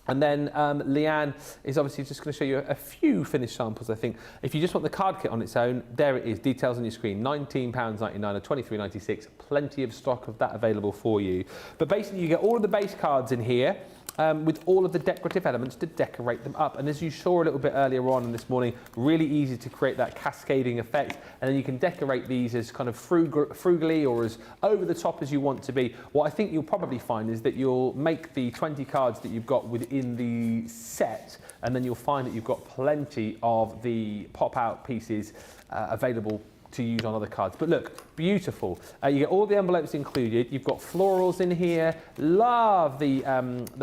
And then Leanne is obviously just going to show you a few finished samples, I think. If you just want the card kit on its own, there it is, details on your screen, £19.99 or $23.96. Plenty of stock of that available for you. But basically, you get all of the base cards in here. with all of the decorative elements to decorate them up. And as you saw a little bit earlier on this morning, really easy to create that cascading effect. And then you can decorate these as kind of frugally or as over the top as you want to be. What I think you'll probably find is that you'll make the 20 cards that you've got within the set, and then you'll find that you've got plenty of the pop-out pieces available to use on other cards. But look, beautiful. You get all the envelopes included. You've got florals in here. Love the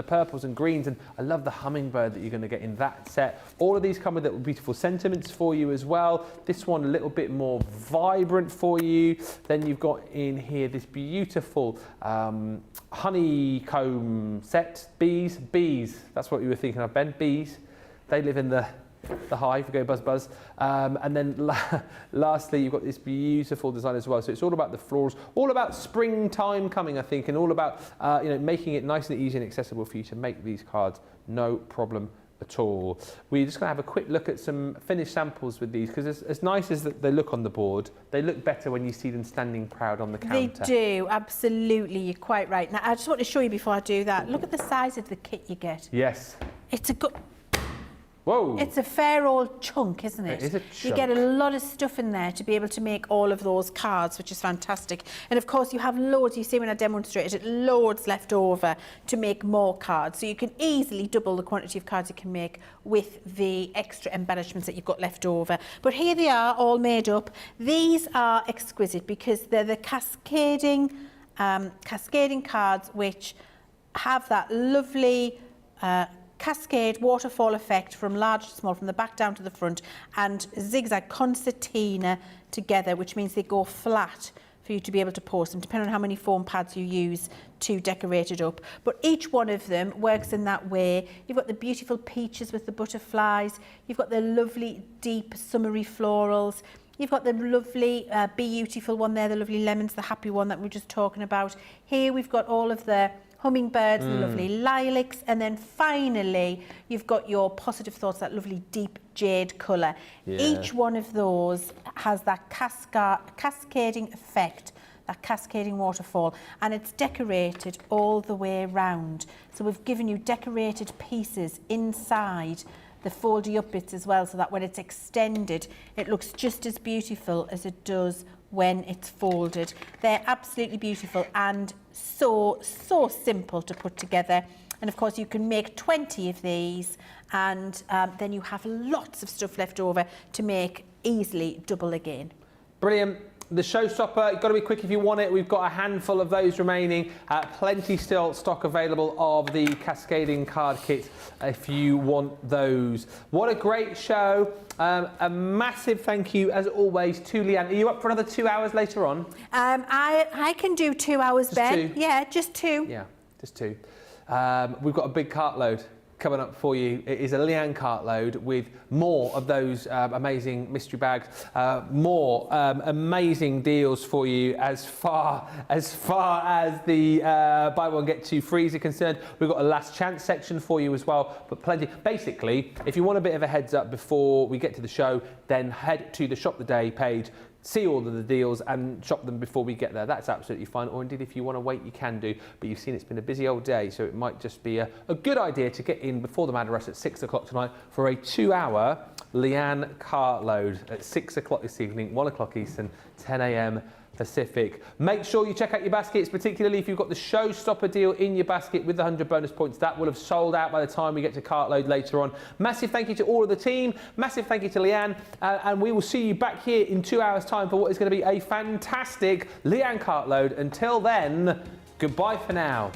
purples and greens, and I love the hummingbird that you're going to get in that set. All of these come with little beautiful sentiments for you as well. This one a little bit more vibrant for you. Then you've got in here this beautiful honeycomb set. Bees. That's what you were thinking of, Ben. Bees. They live in the hive, go buzz buzz. And then lastly, you've got this beautiful design as well. So it's all about the florals, all about springtime coming, I think, and all about making it nice and easy and accessible for you to make these cards, no problem at all. We're just going to have a quick look at some finished samples with these, because as nice as they look on the board, they look better when you see them standing proud on the counter. They do, absolutely, you're quite right. Now, I just want to show you before I do that, look at the size of the kit you get. Yes. It's a good... Whoa. It's a fair old chunk, isn't it? It is a chunk. You get a lot of stuff in there to be able to make all of those cards, which is fantastic. And of course, you have loads, you see when I demonstrated it, loads left over to make more cards. So you can easily double the quantity of cards you can make with the extra embellishments that you've got left over. But here they are, all made up. These are exquisite because they're the cascading cards, which have that lovely cascade waterfall effect from large to small, from the back down to the front, and zigzag concertina together, which means they go flat for you to be able to post them, depending on how many foam pads you use to decorate it up. But each one of them works in that way. You've got the beautiful peaches with the butterflies, you've got the lovely deep summery florals, you've got the lovely beautiful one there, the lovely lemons, the happy one that we were just talking about. Here we've got all of the hummingbirds, the lovely lilacs, and then finally you've got your positive thoughts, that lovely deep jade colour. Yeah. Each one of those has that cascading effect, that cascading waterfall, and it's decorated all the way around. So we've given you decorated pieces inside the foldy up bits as well, so that when it's extended it looks just as beautiful as it does when it's folded. They're absolutely beautiful and so simple to put together. And of course you can make 20 of these, and then you have lots of stuff left over to make easily double again. Brilliant. The Showstopper, you've got to be quick if you want it. We've got a handful of those remaining. Plenty still stock available of the Cascading card kit if you want those. What a great show. A massive thank you, as always, to Leann. Are you up for another 2 hours later on? I can do 2 hours, Just Ben. 2? Yeah, just 2. Yeah, just 2. We've got a big cartload coming up for you. It is a Leann cartload with more of those amazing mystery bags, more amazing deals for you as far as the buy one get two frees are concerned. We've got a last chance section for you as well, but plenty. Basically, if you want a bit of a heads up before we get to the show, then head to the Shop the Day page, see all of the deals and shop them before we get there. That's absolutely fine. Or indeed, if you want to wait, you can do. But you've seen it's been a busy old day, so it might just be a good idea to get in before the Mad Rush at 6 o'clock tonight for a 2-hour Leann cartload at 6 o'clock this evening, 1 o'clock Eastern, 10 a.m. Pacific. Make sure you check out your baskets, particularly if you've got the Showstopper deal in your basket with the 100 bonus points. That will have sold out by the time we get to cartload later on. Massive thank you to all of the team. Massive thank you to Leann. And we will see you back here in 2 hours' time for what is going to be a fantastic Leann cartload. Until then, goodbye for now.